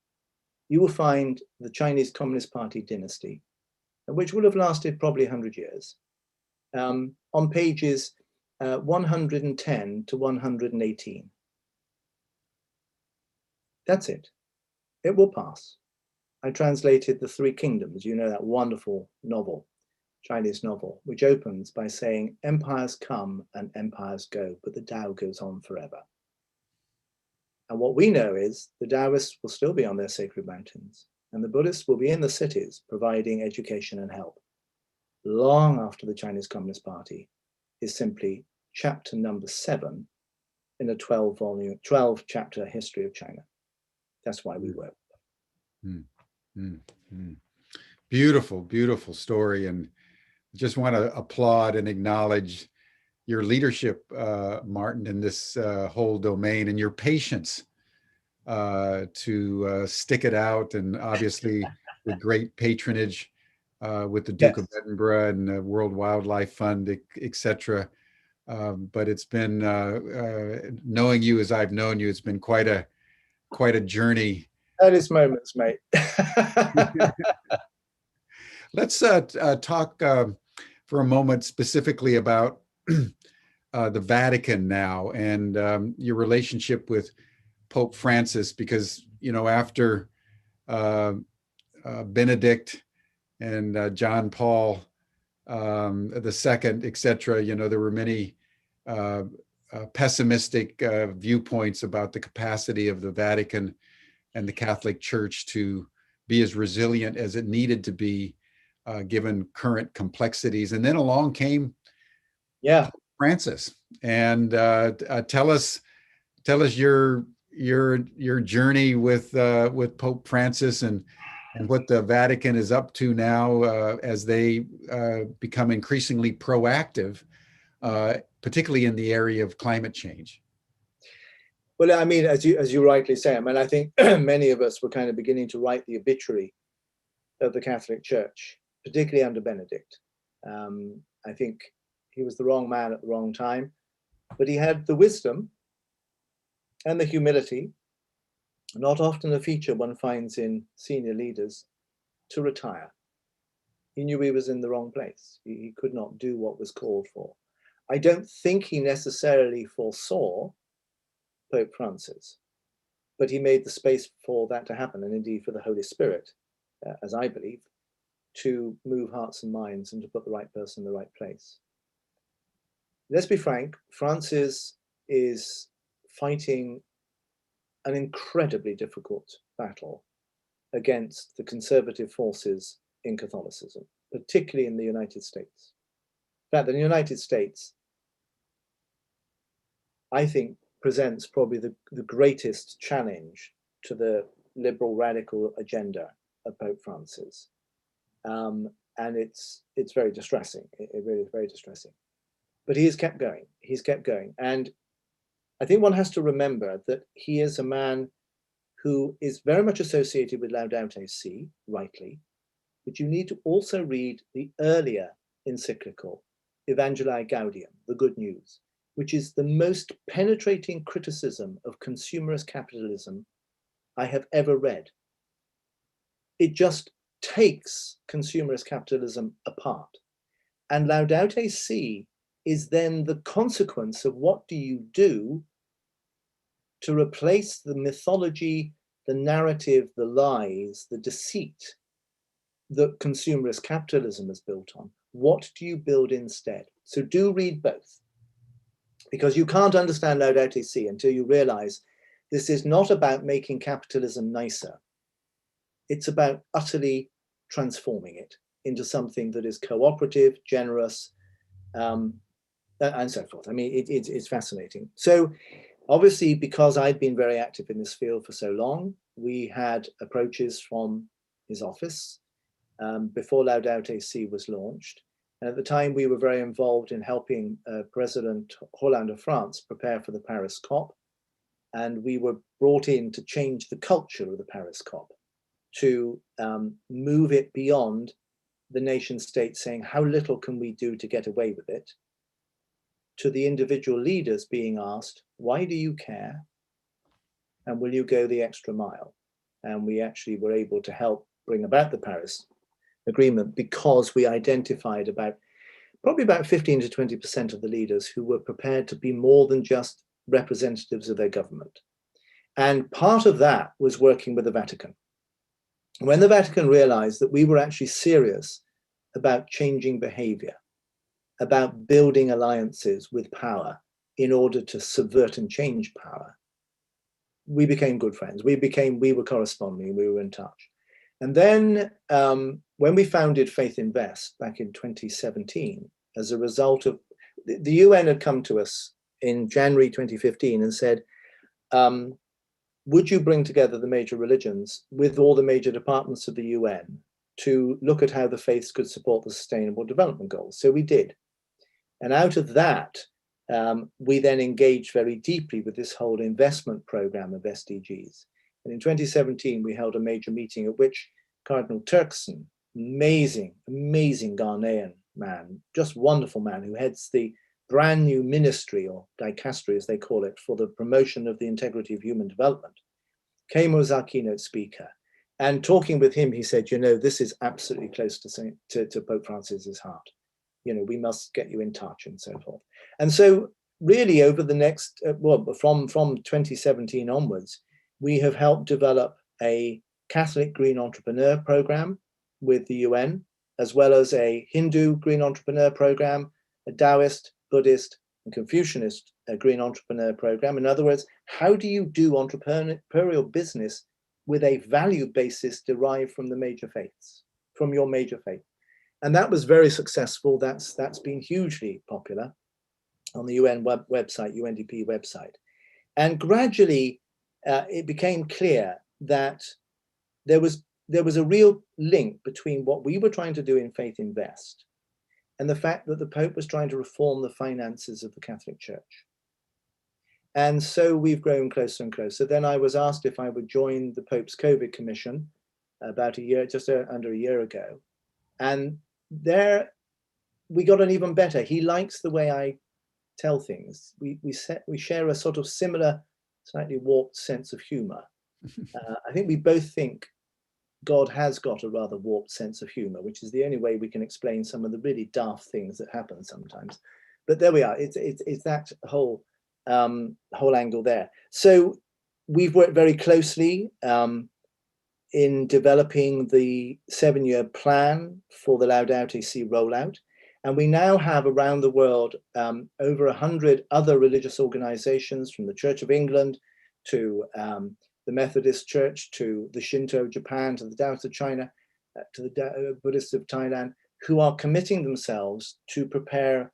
you will find the Chinese Communist Party dynasty, which will have lasted probably 100 years. on pages 110 to 118. That's it. It will pass. I translated The Three Kingdoms, you know, that wonderful novel, Chinese novel, which opens by saying, empires come and empires go, but the Tao goes on forever. And what we know is the Taoists will still be on their sacred mountains, and the Buddhists will be in the cities providing education and help. Long after the Chinese Communist Party is simply chapter number 7 in a 12-chapter history of China. That's why we work. Mm, mm, mm. Beautiful, beautiful story. And just want to applaud and acknowledge your leadership, Martin, in this whole domain, and your patience to stick it out, and obviously with great patronage with the Duke of Edinburgh and the World Wildlife Fund, etc. But it's been, knowing you as I've known you, it's been quite a journey. That is moments, mate. Let's talk for a moment specifically about the Vatican now, and your relationship with Pope Francis, because, you know, after Benedict and John Paul II, etc., you know, there were many pessimistic viewpoints about the capacity of the Vatican and the Catholic Church to be as resilient as it needed to be, given current complexities. And then along came Pope Francis, and tell us your journey with Pope Francis, and what the Vatican is up to now as they become increasingly proactive, particularly in the area of climate change. Well, I mean, as you rightly say, I mean, I think many of us were kind of beginning to write the obituary of the Catholic Church, particularly under Benedict. I think he was the wrong man at the wrong time, but he had the wisdom and the humility, not often a feature one finds in senior leaders, to retire. He knew he was in the wrong place. He could not do what was called for. I don't think he necessarily foresaw Pope Francis, but he made the space for that to happen, and indeed for the Holy Spirit, as I believe, to move hearts and minds and to put the right person in the right place. Let's be frank, Francis is fighting an incredibly difficult battle against the conservative forces in Catholicism, particularly in the United States. In fact, the United States, I think, presents probably the greatest challenge to the liberal radical agenda of Pope Francis. And it's very distressing. It really is very distressing. But he has kept going. He's kept going. And I think one has to remember that he is a man who is very much associated with Laudato Si, rightly, but you need to also read the earlier encyclical, Evangelii Gaudium, the Good News, which is the most penetrating criticism of consumerist capitalism I have ever read. It just takes consumerist capitalism apart. And Laudato Si is then the consequence of what do you do to replace the mythology, the narrative, the lies, the deceit that consumerist capitalism is built on. What do you build instead? So do read both, because you can't understand Laudato Si until you realize this is not about making capitalism nicer. It's about utterly transforming it into something that is cooperative, generous, and so forth. I mean, it's fascinating. So obviously, because I'd been very active in this field for so long, we had approaches from his office before Laudato Si was launched. And at the time, we were very involved in helping President Hollande of France prepare for the Paris COP. And we were brought in to change the culture of the Paris COP, to move it beyond the nation state saying, how little can we do to get away with it, to the individual leaders being asked, why do you care? And will you go the extra mile? And we actually were able to help bring about the Paris Agreement because we identified about probably about 15 to 20% of the leaders who were prepared to be more than just representatives of their government. And part of that was working with the Vatican. When the Vatican realized that we were actually serious about changing behavior, about building alliances with power in order to subvert and change power, we became good friends. We were corresponding, we were in touch. And then when we founded Faith Invest back in 2017, as a result of, the UN had come to us in January 2015 and said, would you bring together the major religions with all the major departments of the UN to look at how the faiths could support the Sustainable Development Goals? So we did. And out of that, we then engaged very deeply with this whole investment program of SDGs. And in 2017, we held a major meeting at which Cardinal Turkson, amazing Ghanaian man, just wonderful man, who heads the brand new ministry, or dicastery as they call it, for the promotion of the integrity of human development, came as our keynote speaker. And talking with him, he said, you know, this is absolutely close to Pope Francis's heart. You know, we must get you in touch and so forth. And so really over the next, from 2017 onwards, we have helped develop a Catholic Green Entrepreneur Program with the UN, as well as a Hindu Green Entrepreneur Program, a Taoist, Buddhist, and Confucianist Green Entrepreneur Program. In other words, how do you do entrepreneurial business with a value basis derived from the major faiths, from your major faith? And that was very successful. That's been hugely popular on the UN website, UNDP website. And gradually, it became clear that there was a real link between what we were trying to do in Faith Invest and the fact that the Pope was trying to reform the finances of the Catholic Church. And so we've grown closer and closer. Then I was asked if I would join the Pope's COVID Commission about a year, just under a year ago. And there we got an even better. He likes the way I tell things. We share a sort of similar, slightly warped sense of humor. I think we both think God has got a rather warped sense of humor, which is the only way we can explain some of the really daft things that happen sometimes. But there we are. It's that whole angle there. So we've worked very closely in developing the 7-year plan for the Laudato Si rollout. And we now have around the world over 100 other religious organizations, from the Church of England to the Methodist Church, to the Shinto of Japan, to the Taoist of China, to the Buddhists of Thailand, who are committing themselves to prepare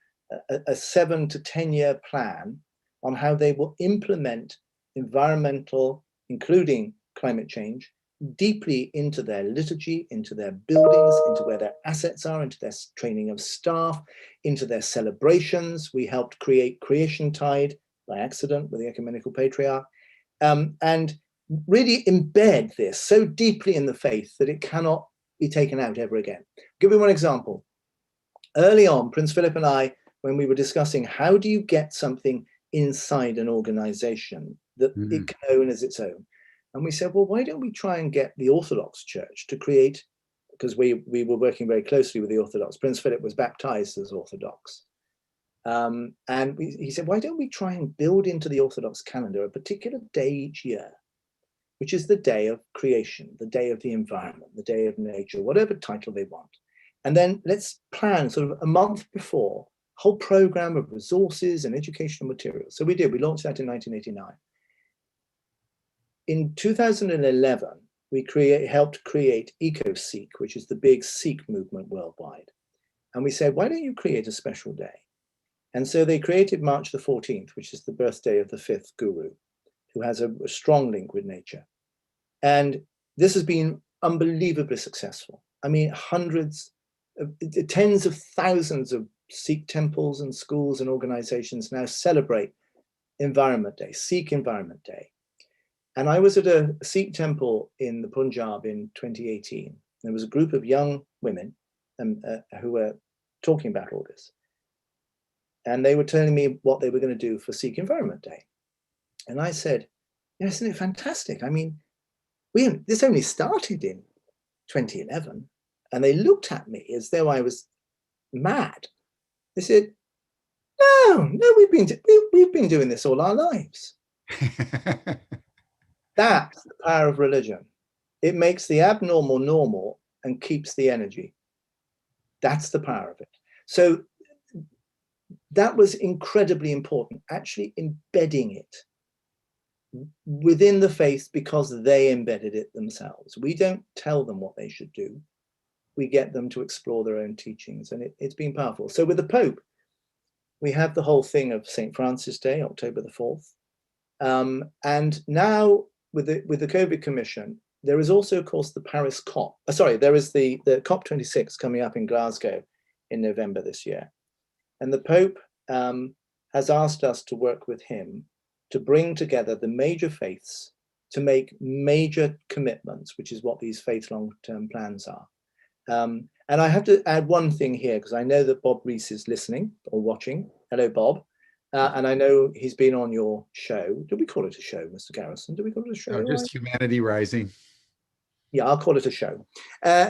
a 7 to 10-year plan on how they will implement environmental, including climate change, deeply into their liturgy, into their buildings, into where their assets are, into their training of staff, into their celebrations. We helped create Creation Tide by accident with the Ecumenical Patriarch, and really embed this so deeply in the faith that it cannot be taken out ever again. I'll give you one example. Early on, Prince Philip and I, when we were discussing how do you get something inside an organization that it can own as its own, and we said, well, why don't we try and get the Orthodox Church to create, because we were working very closely with the Orthodox. Prince Philip was baptized as Orthodox. And he said, why don't we try and build into the Orthodox calendar a particular day each year, which is the day of creation, the day of the environment, the day of nature, whatever title they want. And then let's plan sort of a month before, a whole program of resources and educational materials. So we did. We launched that in 1989. In 2011, we helped create EcoSeek, which is the big Sikh movement worldwide. And we said, why don't you create a special day? And so they created March the 14th, which is the birthday of the 5th guru, who has a strong link with nature. And this has been unbelievably successful. I mean, tens of thousands of Sikh temples and schools and organizations now celebrate Environment Day, Sikh Environment Day. And I was at a Sikh temple in the Punjab in 2018. There was a group of young women who were talking about all this. And they were telling me what they were going to do for Sikh Environment Day. And I said, isn't it fantastic? I mean, this only started in 2011. And they looked at me as though I was mad. They said, no, we've been doing this all our lives. That's the power of religion. It makes the abnormal normal and keeps the energy. That's the power of it. So that was incredibly important, actually embedding it within the faith because they embedded it themselves. We don't tell them what they should do. We get them to explore their own teachings, and it's been powerful. So with the Pope, we have the whole thing of St. Francis Day, October the 4th. And now with the COVID Commission, there is also, of course, the Paris COP. There is the COP26 coming up in Glasgow in November this year. And the Pope has asked us to work with him to bring together the major faiths to make major commitments, which is what these faith long-term plans are. And I have to add one thing here, because I know that Bob Rees is listening or watching. Hello, Bob. And I know he's been on your show. Do we call it a show, Mr. Garrison? Do we call it a show? No, just Humanity Rising. Yeah, I'll call it a show.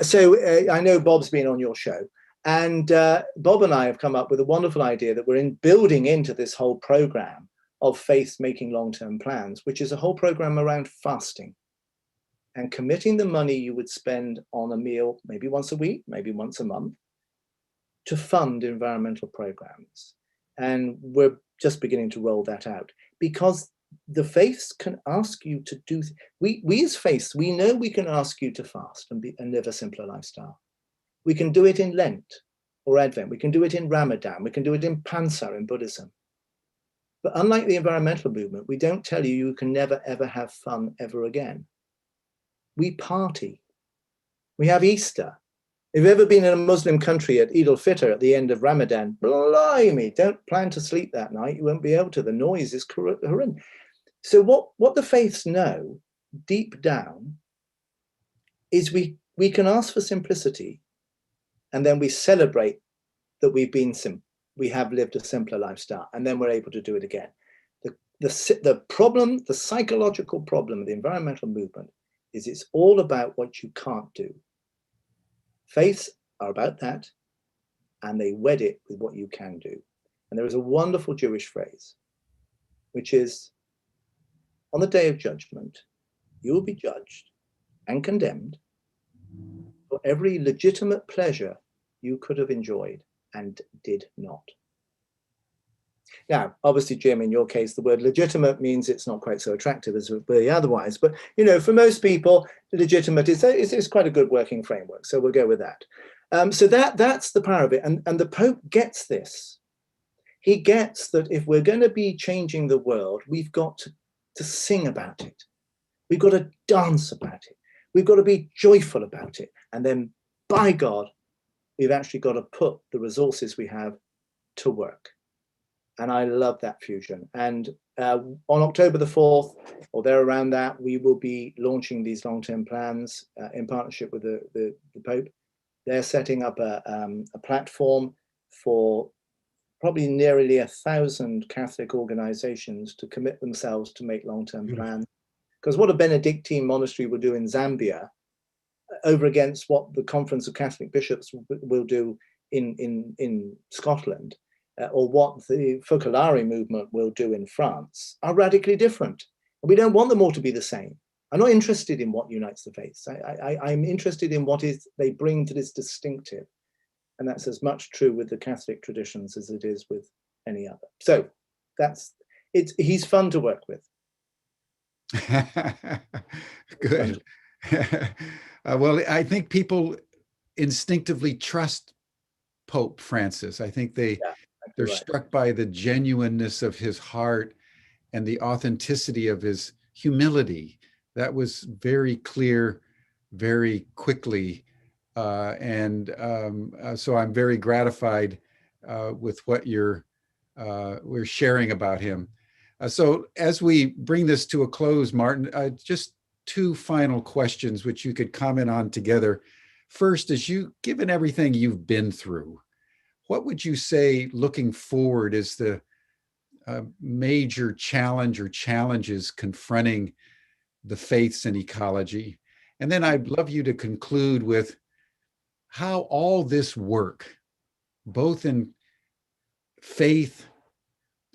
So I know Bob's been on your show. And Bob and I have come up with a wonderful idea that we're building into this whole program of faith making long-term plans, which is a whole program around fasting and committing the money you would spend on a meal, maybe once a week, maybe once a month, to fund environmental programs. And we're just beginning to roll that out because the faiths can ask you to do, we as faiths, we know we can ask you to fast and live a simpler lifestyle. We can do it in Lent or Advent. We can do it in Ramadan. We can do it in Pansa in Buddhism. But unlike the environmental movement, we don't tell you you can never, ever have fun ever again. We party. We have Easter. If you've ever been in a Muslim country at Eid al-Fitr at the end of Ramadan, blimey, don't plan to sleep that night. You won't be able to. The noise is horrendous. So what the faiths know deep down is we can ask for simplicity, and then we celebrate that we have lived a simpler lifestyle, and then we're able to do it again. The problem, the psychological problem of the environmental movement is it's all about what you can't do. Faiths are about that, and they wed it with what you can do. And there is a wonderful Jewish phrase, which is, on the day of judgment, you will be judged and condemned for every legitimate pleasure you could have enjoyed and did not. Now, obviously, Jim, in your case, the word legitimate means it's not quite so attractive as it would be otherwise. But, you know, for most people, legitimate is quite a good working framework. So we'll go with that. So that's the power of it. And the Pope gets this. He gets that if we're going to be changing the world, we've got to sing about it. We've got to dance about it. We've got to be joyful about it. And then, by God, we've actually got to put the resources we have to work. And I love that fusion. And on October the 4th, or there around that, we will be launching these long-term plans in partnership with the Pope. They're setting up a platform for probably nearly 1,000 Catholic organizations to commit themselves to make long-term plans. Because what a Benedictine monastery will do in Zambia over against what the Conference of Catholic Bishops will do in Scotland, or what the Focolare movement will do in France, are radically different. And we don't want them all to be the same. I'm not interested in what unites the faiths. I'm interested in what they bring to this distinctive. And that's as much true with the Catholic traditions as it is with any other. So he's fun to work with. Good. Well, I think people instinctively trust Pope Francis. I think they're right. Struck by the genuineness of his heart and the authenticity of his humility. That was very clear, very quickly. So I'm very gratified with what we're sharing about him. So as we bring this to a close, Martin, just two final questions which you could comment on together. First, given everything you've been through, what would you say looking forward is the major challenge or challenges confronting the faiths and ecology? And then I'd love you to conclude with how all this work, both in faith,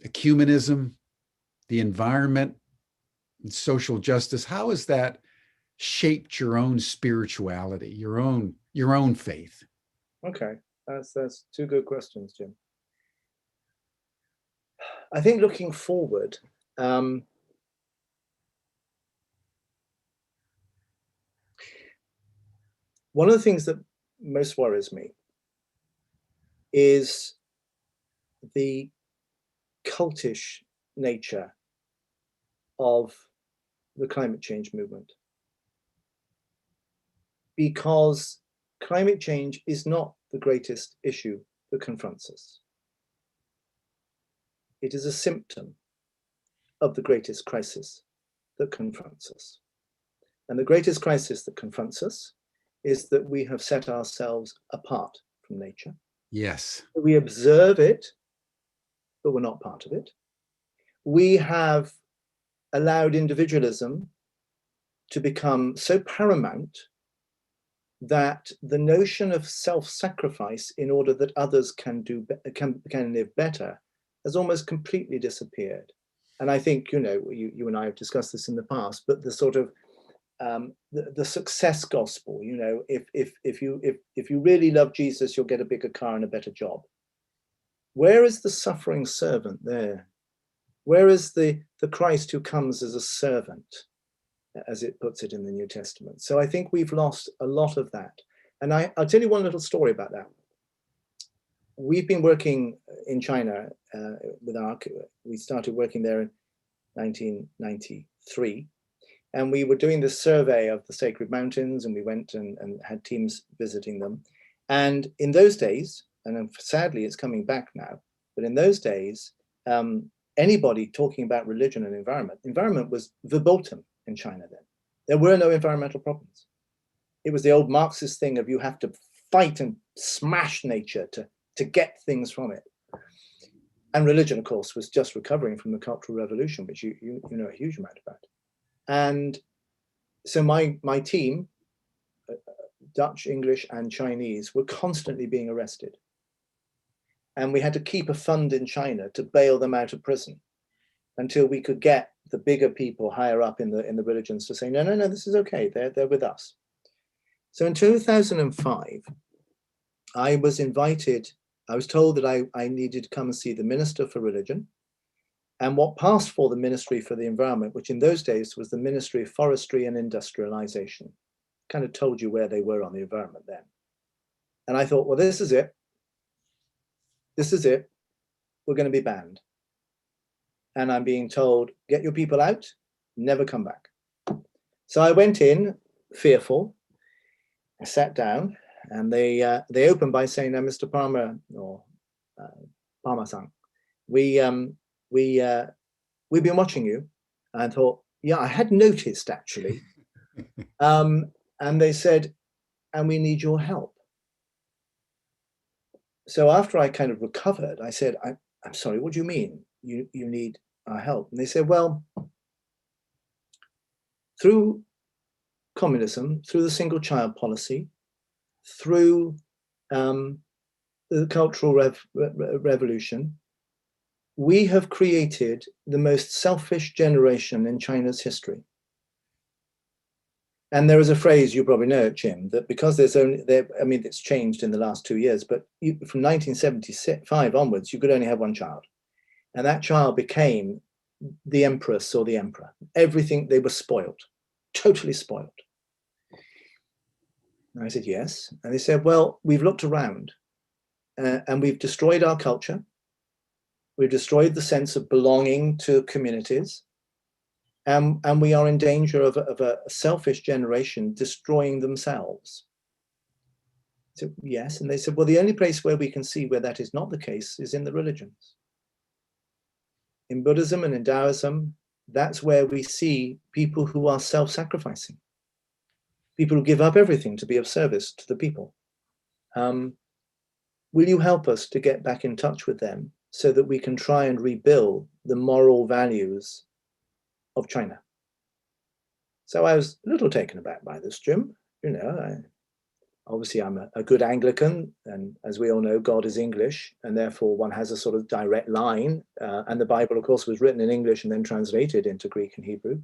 ecumenism, the environment, and social justice, how has that shaped your own spirituality, your own faith? Okay, that's two good questions, Jim. I think looking forward, one of the things that most worries me is the cultish nature of the climate change movement. Because climate change is not the greatest issue that confronts us. It is a symptom of the greatest crisis that confronts us. And the greatest crisis that confronts us is that we have set ourselves apart from nature. Yes. We observe it, but we're not part of it. We have allowed individualism to become so paramount that the notion of self-sacrifice in order that others can live better has almost completely disappeared. And I think, you know, you and I have discussed this in the past, but the sort of the success gospel, you know, if you really love Jesus, you'll get a bigger car and a better job. Where is the suffering servant there? Where is the Christ who comes as a servant, as it puts it in the New Testament? So I think we've lost a lot of that. And I'll tell you one little story about that. We've been working in China we started working there in 1993. And we were doing this survey of the sacred mountains, and we went and had teams visiting them. And in those days, and sadly it's coming back now, but in those days, anybody talking about religion and environment was verboten in China then. There were no environmental problems. It was the old Marxist thing of you have to fight and smash nature to get things from it. And religion, of course, was just recovering from the Cultural Revolution, which you know a huge amount about. And so my team, Dutch, English, and Chinese, were constantly being arrested. And we had to keep a fund in China to bail them out of prison until we could get the bigger people higher up in the religions to say, no, this is okay, they're with us. So in 2005, I was told that I needed to come and see the Minister for Religion, and what passed for the Ministry for the Environment, which in those days was the Ministry of Forestry and Industrialization. Kind of told you where they were on the environment then. And I thought, well, this is it. This is it. We're going to be banned. And I'm being told, get your people out, never come back. So I went in, fearful. I sat down, and they opened by saying, now, Mr. Palmer, or Palmer-san, we've been watching you. And I thought, yeah, I had noticed actually. And they said, and we need your help. So after I kind of recovered, I said, I'm sorry, what do you mean you need our help? And they said, well, through communism, through the single child policy, through the Cultural Revolution, we have created the most selfish generation in China's history. And there is a phrase, you probably know it, Jim, that because it's changed in the last 2 years, but from 1975 onwards, you could only have one child. And that child became the empress or the emperor. Everything, they were spoiled, totally spoiled. And I said, yes. And they said, well, we've looked around and we've destroyed our culture. We've destroyed the sense of belonging to communities. And we are in danger of a selfish generation destroying themselves. So yes, and they said, well, the only place where we can see where that is not the case is in the religions. In Buddhism and in Taoism, that's where we see people who are self-sacrificing, people who give up everything to be of service to the people. Will you help us to get back in touch with them so that we can try and rebuild the moral values of China? So I was a little taken aback by this, Jim. You know, Obviously, I'm a good Anglican, and as we all know, God is English, and therefore one has a sort of direct line. And the Bible, of course, was written in English and then translated into Greek and Hebrew.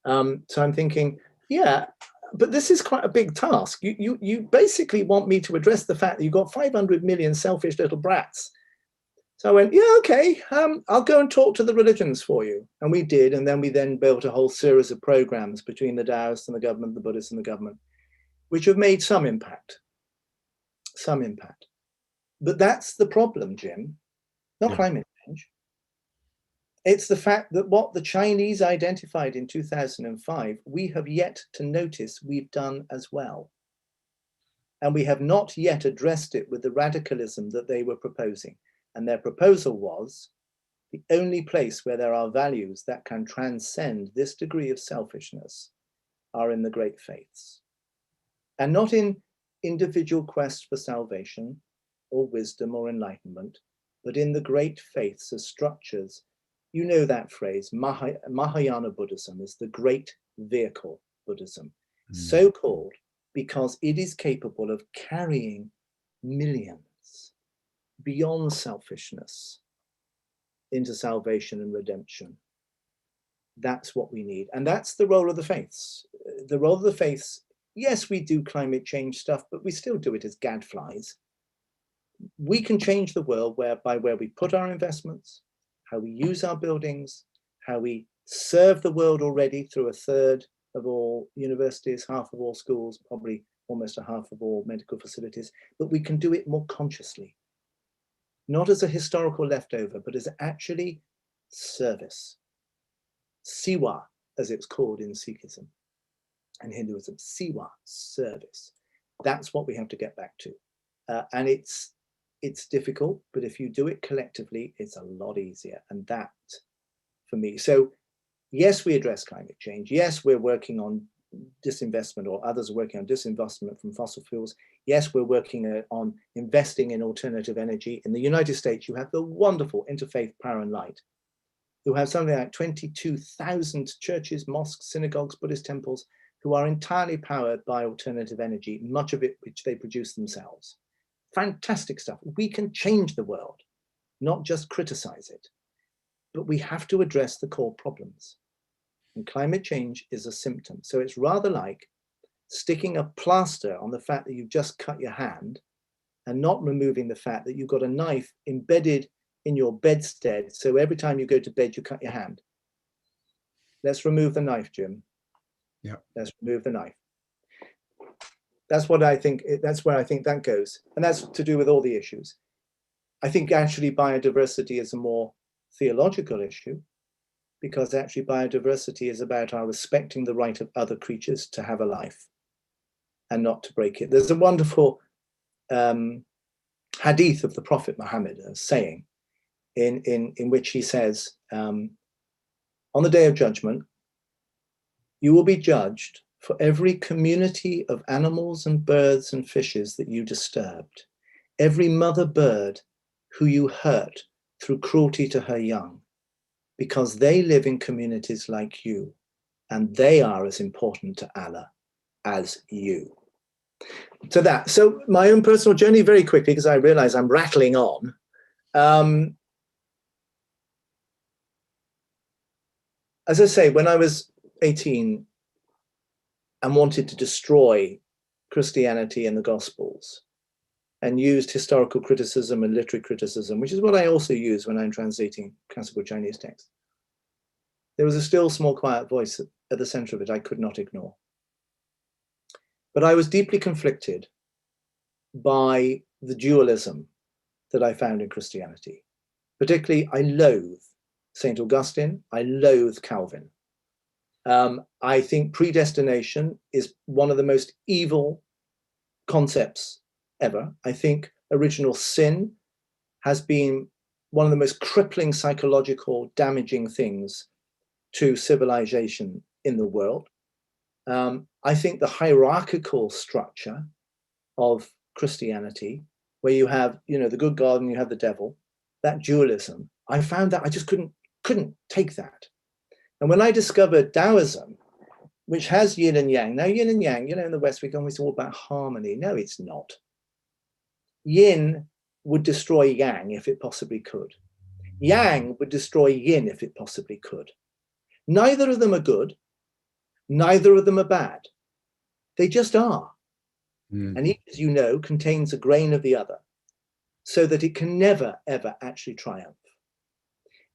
So I'm thinking, yeah, but this is quite a big task. You basically want me to address the fact that you've got 500 million selfish little brats. So I went, yeah, okay, I'll go and talk to the religions for you. And we did, and then we built a whole series of programs between the Taoists and the government, the Buddhists and the government, which have made some impact. But that's the problem, Jim, not climate change. It's the fact that what the Chinese identified in 2005, we have yet to notice we've done as well. And we have not yet addressed it with the radicalism that they were proposing. And their proposal was the only place where there are values that can transcend this degree of selfishness are in the great faiths. And not in individual quest for salvation or wisdom or enlightenment, but in the great faiths as structures. You know that phrase, Mahayana Buddhism is the great vehicle Buddhism, so called because it is capable of carrying millions beyond selfishness into salvation and redemption. That's what we need. And that's the role of the faiths. The role of the faiths, yes, we do climate change stuff, but we still do it as gadflies. We can change the world by where we put our investments, how we use our buildings, how we serve the world already through a third of all universities, half of all schools, probably almost a half of all medical facilities, but we can do it more consciously. Not as a historical leftover, but as actually service. Siwa, as it's called in Sikhism and Hinduism, Siwa, service. That's what we have to get back to. And it's difficult, but if you do it collectively, it's a lot easier. And that, for me, so yes, we address climate change. Yes, we're working on disinvestment, or others are working on disinvestment from fossil fuels. Yes, we're working on investing in alternative energy. In the United States, you have the wonderful Interfaith Power and Light, who have something like 22,000 churches, mosques, synagogues, Buddhist temples, who are entirely powered by alternative energy, much of it which they produce themselves. Fantastic stuff. We can change the world, not just criticize it, but we have to address the core problems. And climate change is a symptom. So it's rather like sticking a plaster on the fact that you've just cut your hand and not removing the fact that you've got a knife embedded in your bedstead. So every time you go to bed, you cut your hand. Let's remove the knife, Jim. Yeah. Let's remove the knife. That's what I think. That's where I think that goes. And that's to do with all the issues. I think actually biodiversity is a more theological issue, because actually biodiversity is about our respecting the right of other creatures to have a life and not to break it. There's a wonderful hadith of the Prophet Muhammad, saying in which he says, on the day of judgment, you will be judged for every community of animals and birds and fishes that you disturbed, every mother bird who you hurt through cruelty to her young, because they live in communities like you, and they are as important to Allah as you. So my own personal journey, very quickly, because I realize I'm rattling on. As I say, when I was 18 and wanted to destroy Christianity and the Gospels, and used historical criticism and literary criticism, which is what I also use when I'm translating classical Chinese texts, there was a still small quiet voice at the center of it I could not ignore. But I was deeply conflicted by the dualism that I found in Christianity. Particularly, I loathe St. Augustine, I loathe Calvin. I think predestination is one of the most evil concepts ever. I think original sin has been one of the most crippling, psychological, damaging things to civilization in the world. I think the hierarchical structure of Christianity, where you have, the good God and you have the devil, that dualism, I found that I just couldn't take that. And when I discovered Taoism, which has yin and yang. Now, yin and yang, in the West, we can always talk about harmony. No, it's not. Yin would destroy yang if it possibly could. Yang would destroy yin if it possibly could. Neither of them are good. Neither of them are bad. They just are. And each, as you know, contains a grain of the other, so that it can never, ever actually triumph.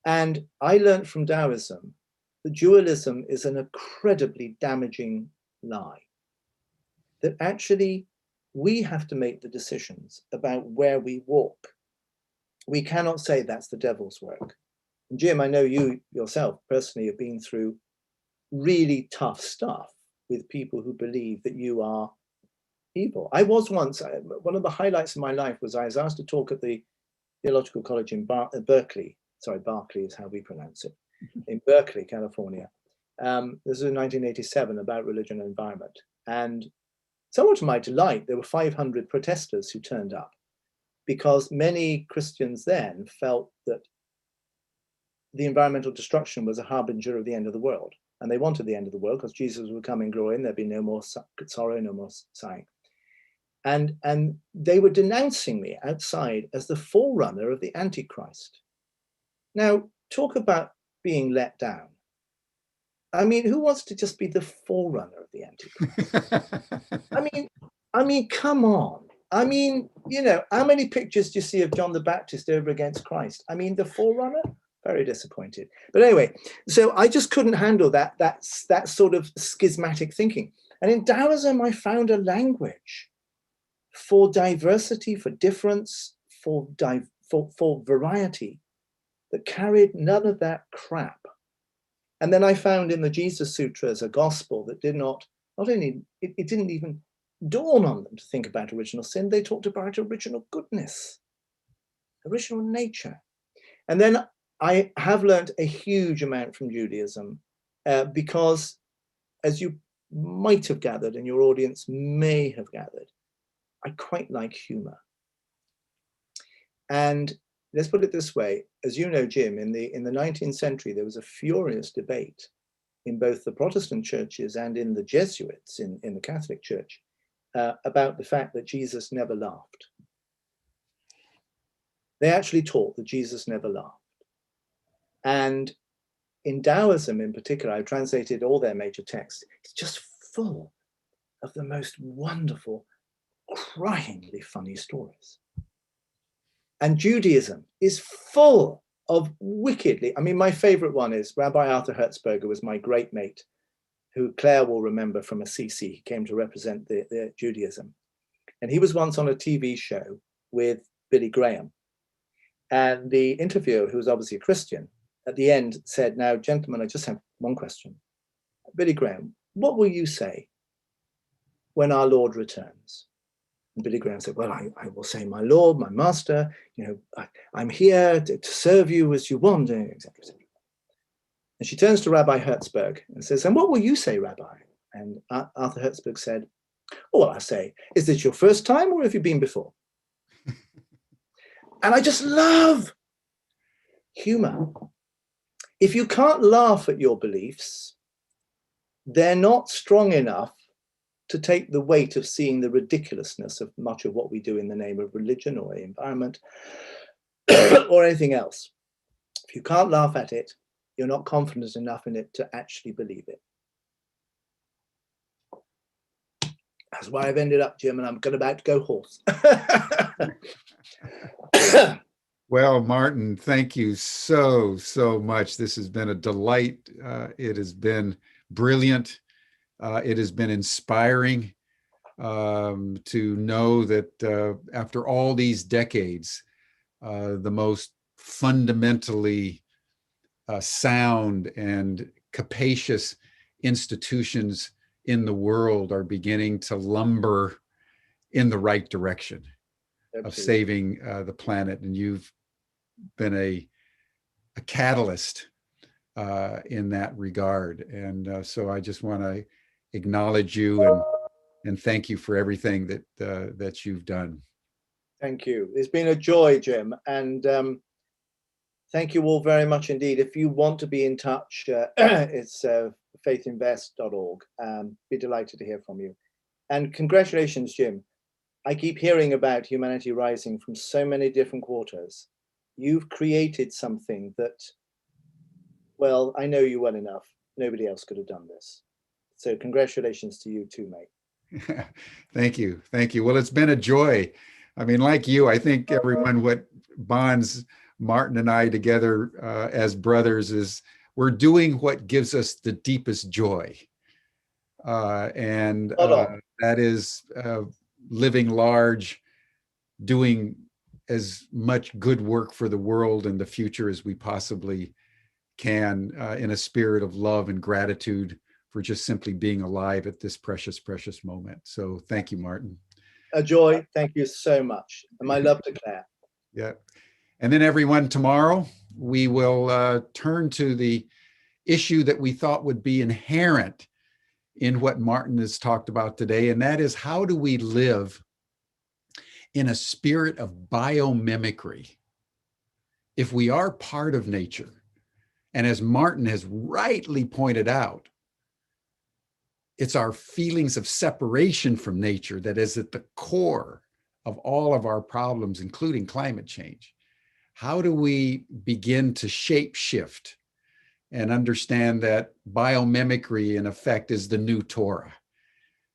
And I learned from Taoism that dualism is an incredibly damaging lie. That actually we have to make the decisions about where we walk. We cannot say that's the devil's work. And Jim, I know you yourself personally have been through really tough stuff with people who believe that you are evil. I was once, one of the highlights of my life was I was asked to talk at the Theological College in Berkeley. Sorry, Berkeley is how we pronounce it. In Berkeley, California. This was in 1987 about religion and environment. And somewhat to my delight, there were 500 protesters who turned up, because many Christians then felt that the environmental destruction was a harbinger of the end of the world. And they wanted the end of the world because Jesus would come in glory and there'd be no more sorrow, no more sighing. And they were denouncing me outside as the forerunner of the Antichrist. Now, talk about being let down. I mean, who wants to just be the forerunner of the Antichrist? I mean, come on. I mean, how many pictures do you see of John the Baptist over against Christ? I mean, the forerunner? Very disappointed. But anyway, so I just couldn't handle that sort of schismatic thinking. And in Taoism, I found a language for diversity, for difference, for variety that carried none of that crap. And then I found in the Jesus Sutras a gospel that did not only, it didn't even dawn on them to think about original sin, they talked about original goodness, original nature. And then I have learned a huge amount from Judaism because, as you might have gathered and your audience may have gathered, I quite like humor. And let's put it this way, as you know, Jim, in the 19th century, there was a furious debate in both the Protestant churches and in the Jesuits in the Catholic Church about the fact that Jesus never laughed. They actually taught that Jesus never laughed. And in Taoism in particular, I've translated all their major texts. It's just full of the most wonderful, cryingly funny stories. And Judaism is full of wickedly, I mean, my favorite one is Rabbi Arthur Hertzberger was my great mate, who Claire will remember from Assisi. He came to represent the Judaism. And he was once on a TV show with Billy Graham. And the interviewer, who was obviously a Christian, at the end said, "Now, gentlemen, I just have one question. Billy Graham, what will you say when our Lord returns?" And Billy Graham said, "Well, I will say, my Lord, my Master, I'm here to serve you as you want," etc., etc. And she turns to Rabbi Hertzberg and says, "And what will you say, Rabbi?" And Arthur Hertzberg said, "Oh, well, I say, is this your first time or have you been before?" And I just love humor. If you can't laugh at your beliefs, they're not strong enough to take the weight of seeing the ridiculousness of much of what we do in the name of religion or environment or anything else. If you can't laugh at it, you're not confident enough in it to actually believe it. That's why I've ended up, Jim, and I'm about to go hoarse. Well, Martin, thank you so much. This has been a delight. It has been brilliant. It has been inspiring to know that after all these decades, the most fundamentally sound and capacious institutions in the world are beginning to lumber in the right direction. Absolutely. Of saving the planet. And you've been a catalyst in that regard. And so I just want to acknowledge you and thank you for everything that you've done. Thank you. It's been a joy, Jim. And thank you all very much indeed. If you want to be in touch, it's faithinvest.org. Be delighted to hear from you. And congratulations, Jim. I keep hearing about Humanity Rising from so many different quarters. You've created something that, well, I know you well enough. Nobody else could have done this. So congratulations to you too, mate. Thank you. Thank you. Well, it's been a joy. I mean, like you, I think everyone, what bonds Martin and I together as brothers is we're doing what gives us the deepest joy. And that is living large, doing as much good work for the world and the future as we possibly can in a spirit of love and gratitude for just simply being alive at this precious, precious moment. So thank you, Martin. A joy. Thank you so much. And my love to Claire. Yeah. And then everyone, tomorrow, we will turn to the issue that we thought would be inherent in what Martin has talked about today, and that is how do we live in a spirit of biomimicry if we are part of nature? And as Martin has rightly pointed out, it's our feelings of separation from nature that is at the core of all of our problems, including climate change. How do we begin to shape shift and understand that biomimicry, in effect, is the new Torah,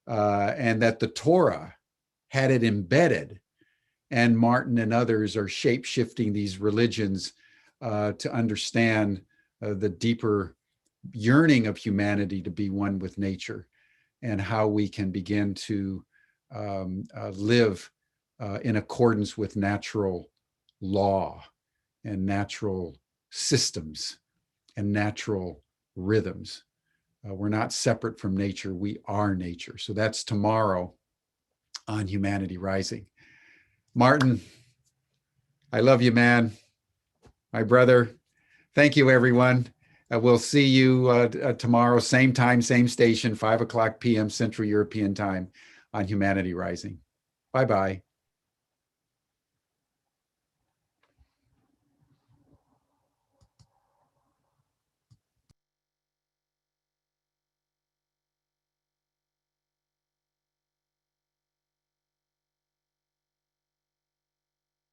and that the Torah had it embedded, and Martin and others are shape-shifting these religions to understand the deeper yearning of humanity to be one with nature, and how we can begin to live in accordance with natural law and natural systems and natural rhythms. We're not separate from nature, we are nature. So that's tomorrow on Humanity Rising. Martin, I love you, man. My brother. Thank you, everyone. We'll see you tomorrow, same time, same station, 5 o'clock p.m. Central European Time on Humanity Rising. Bye-bye.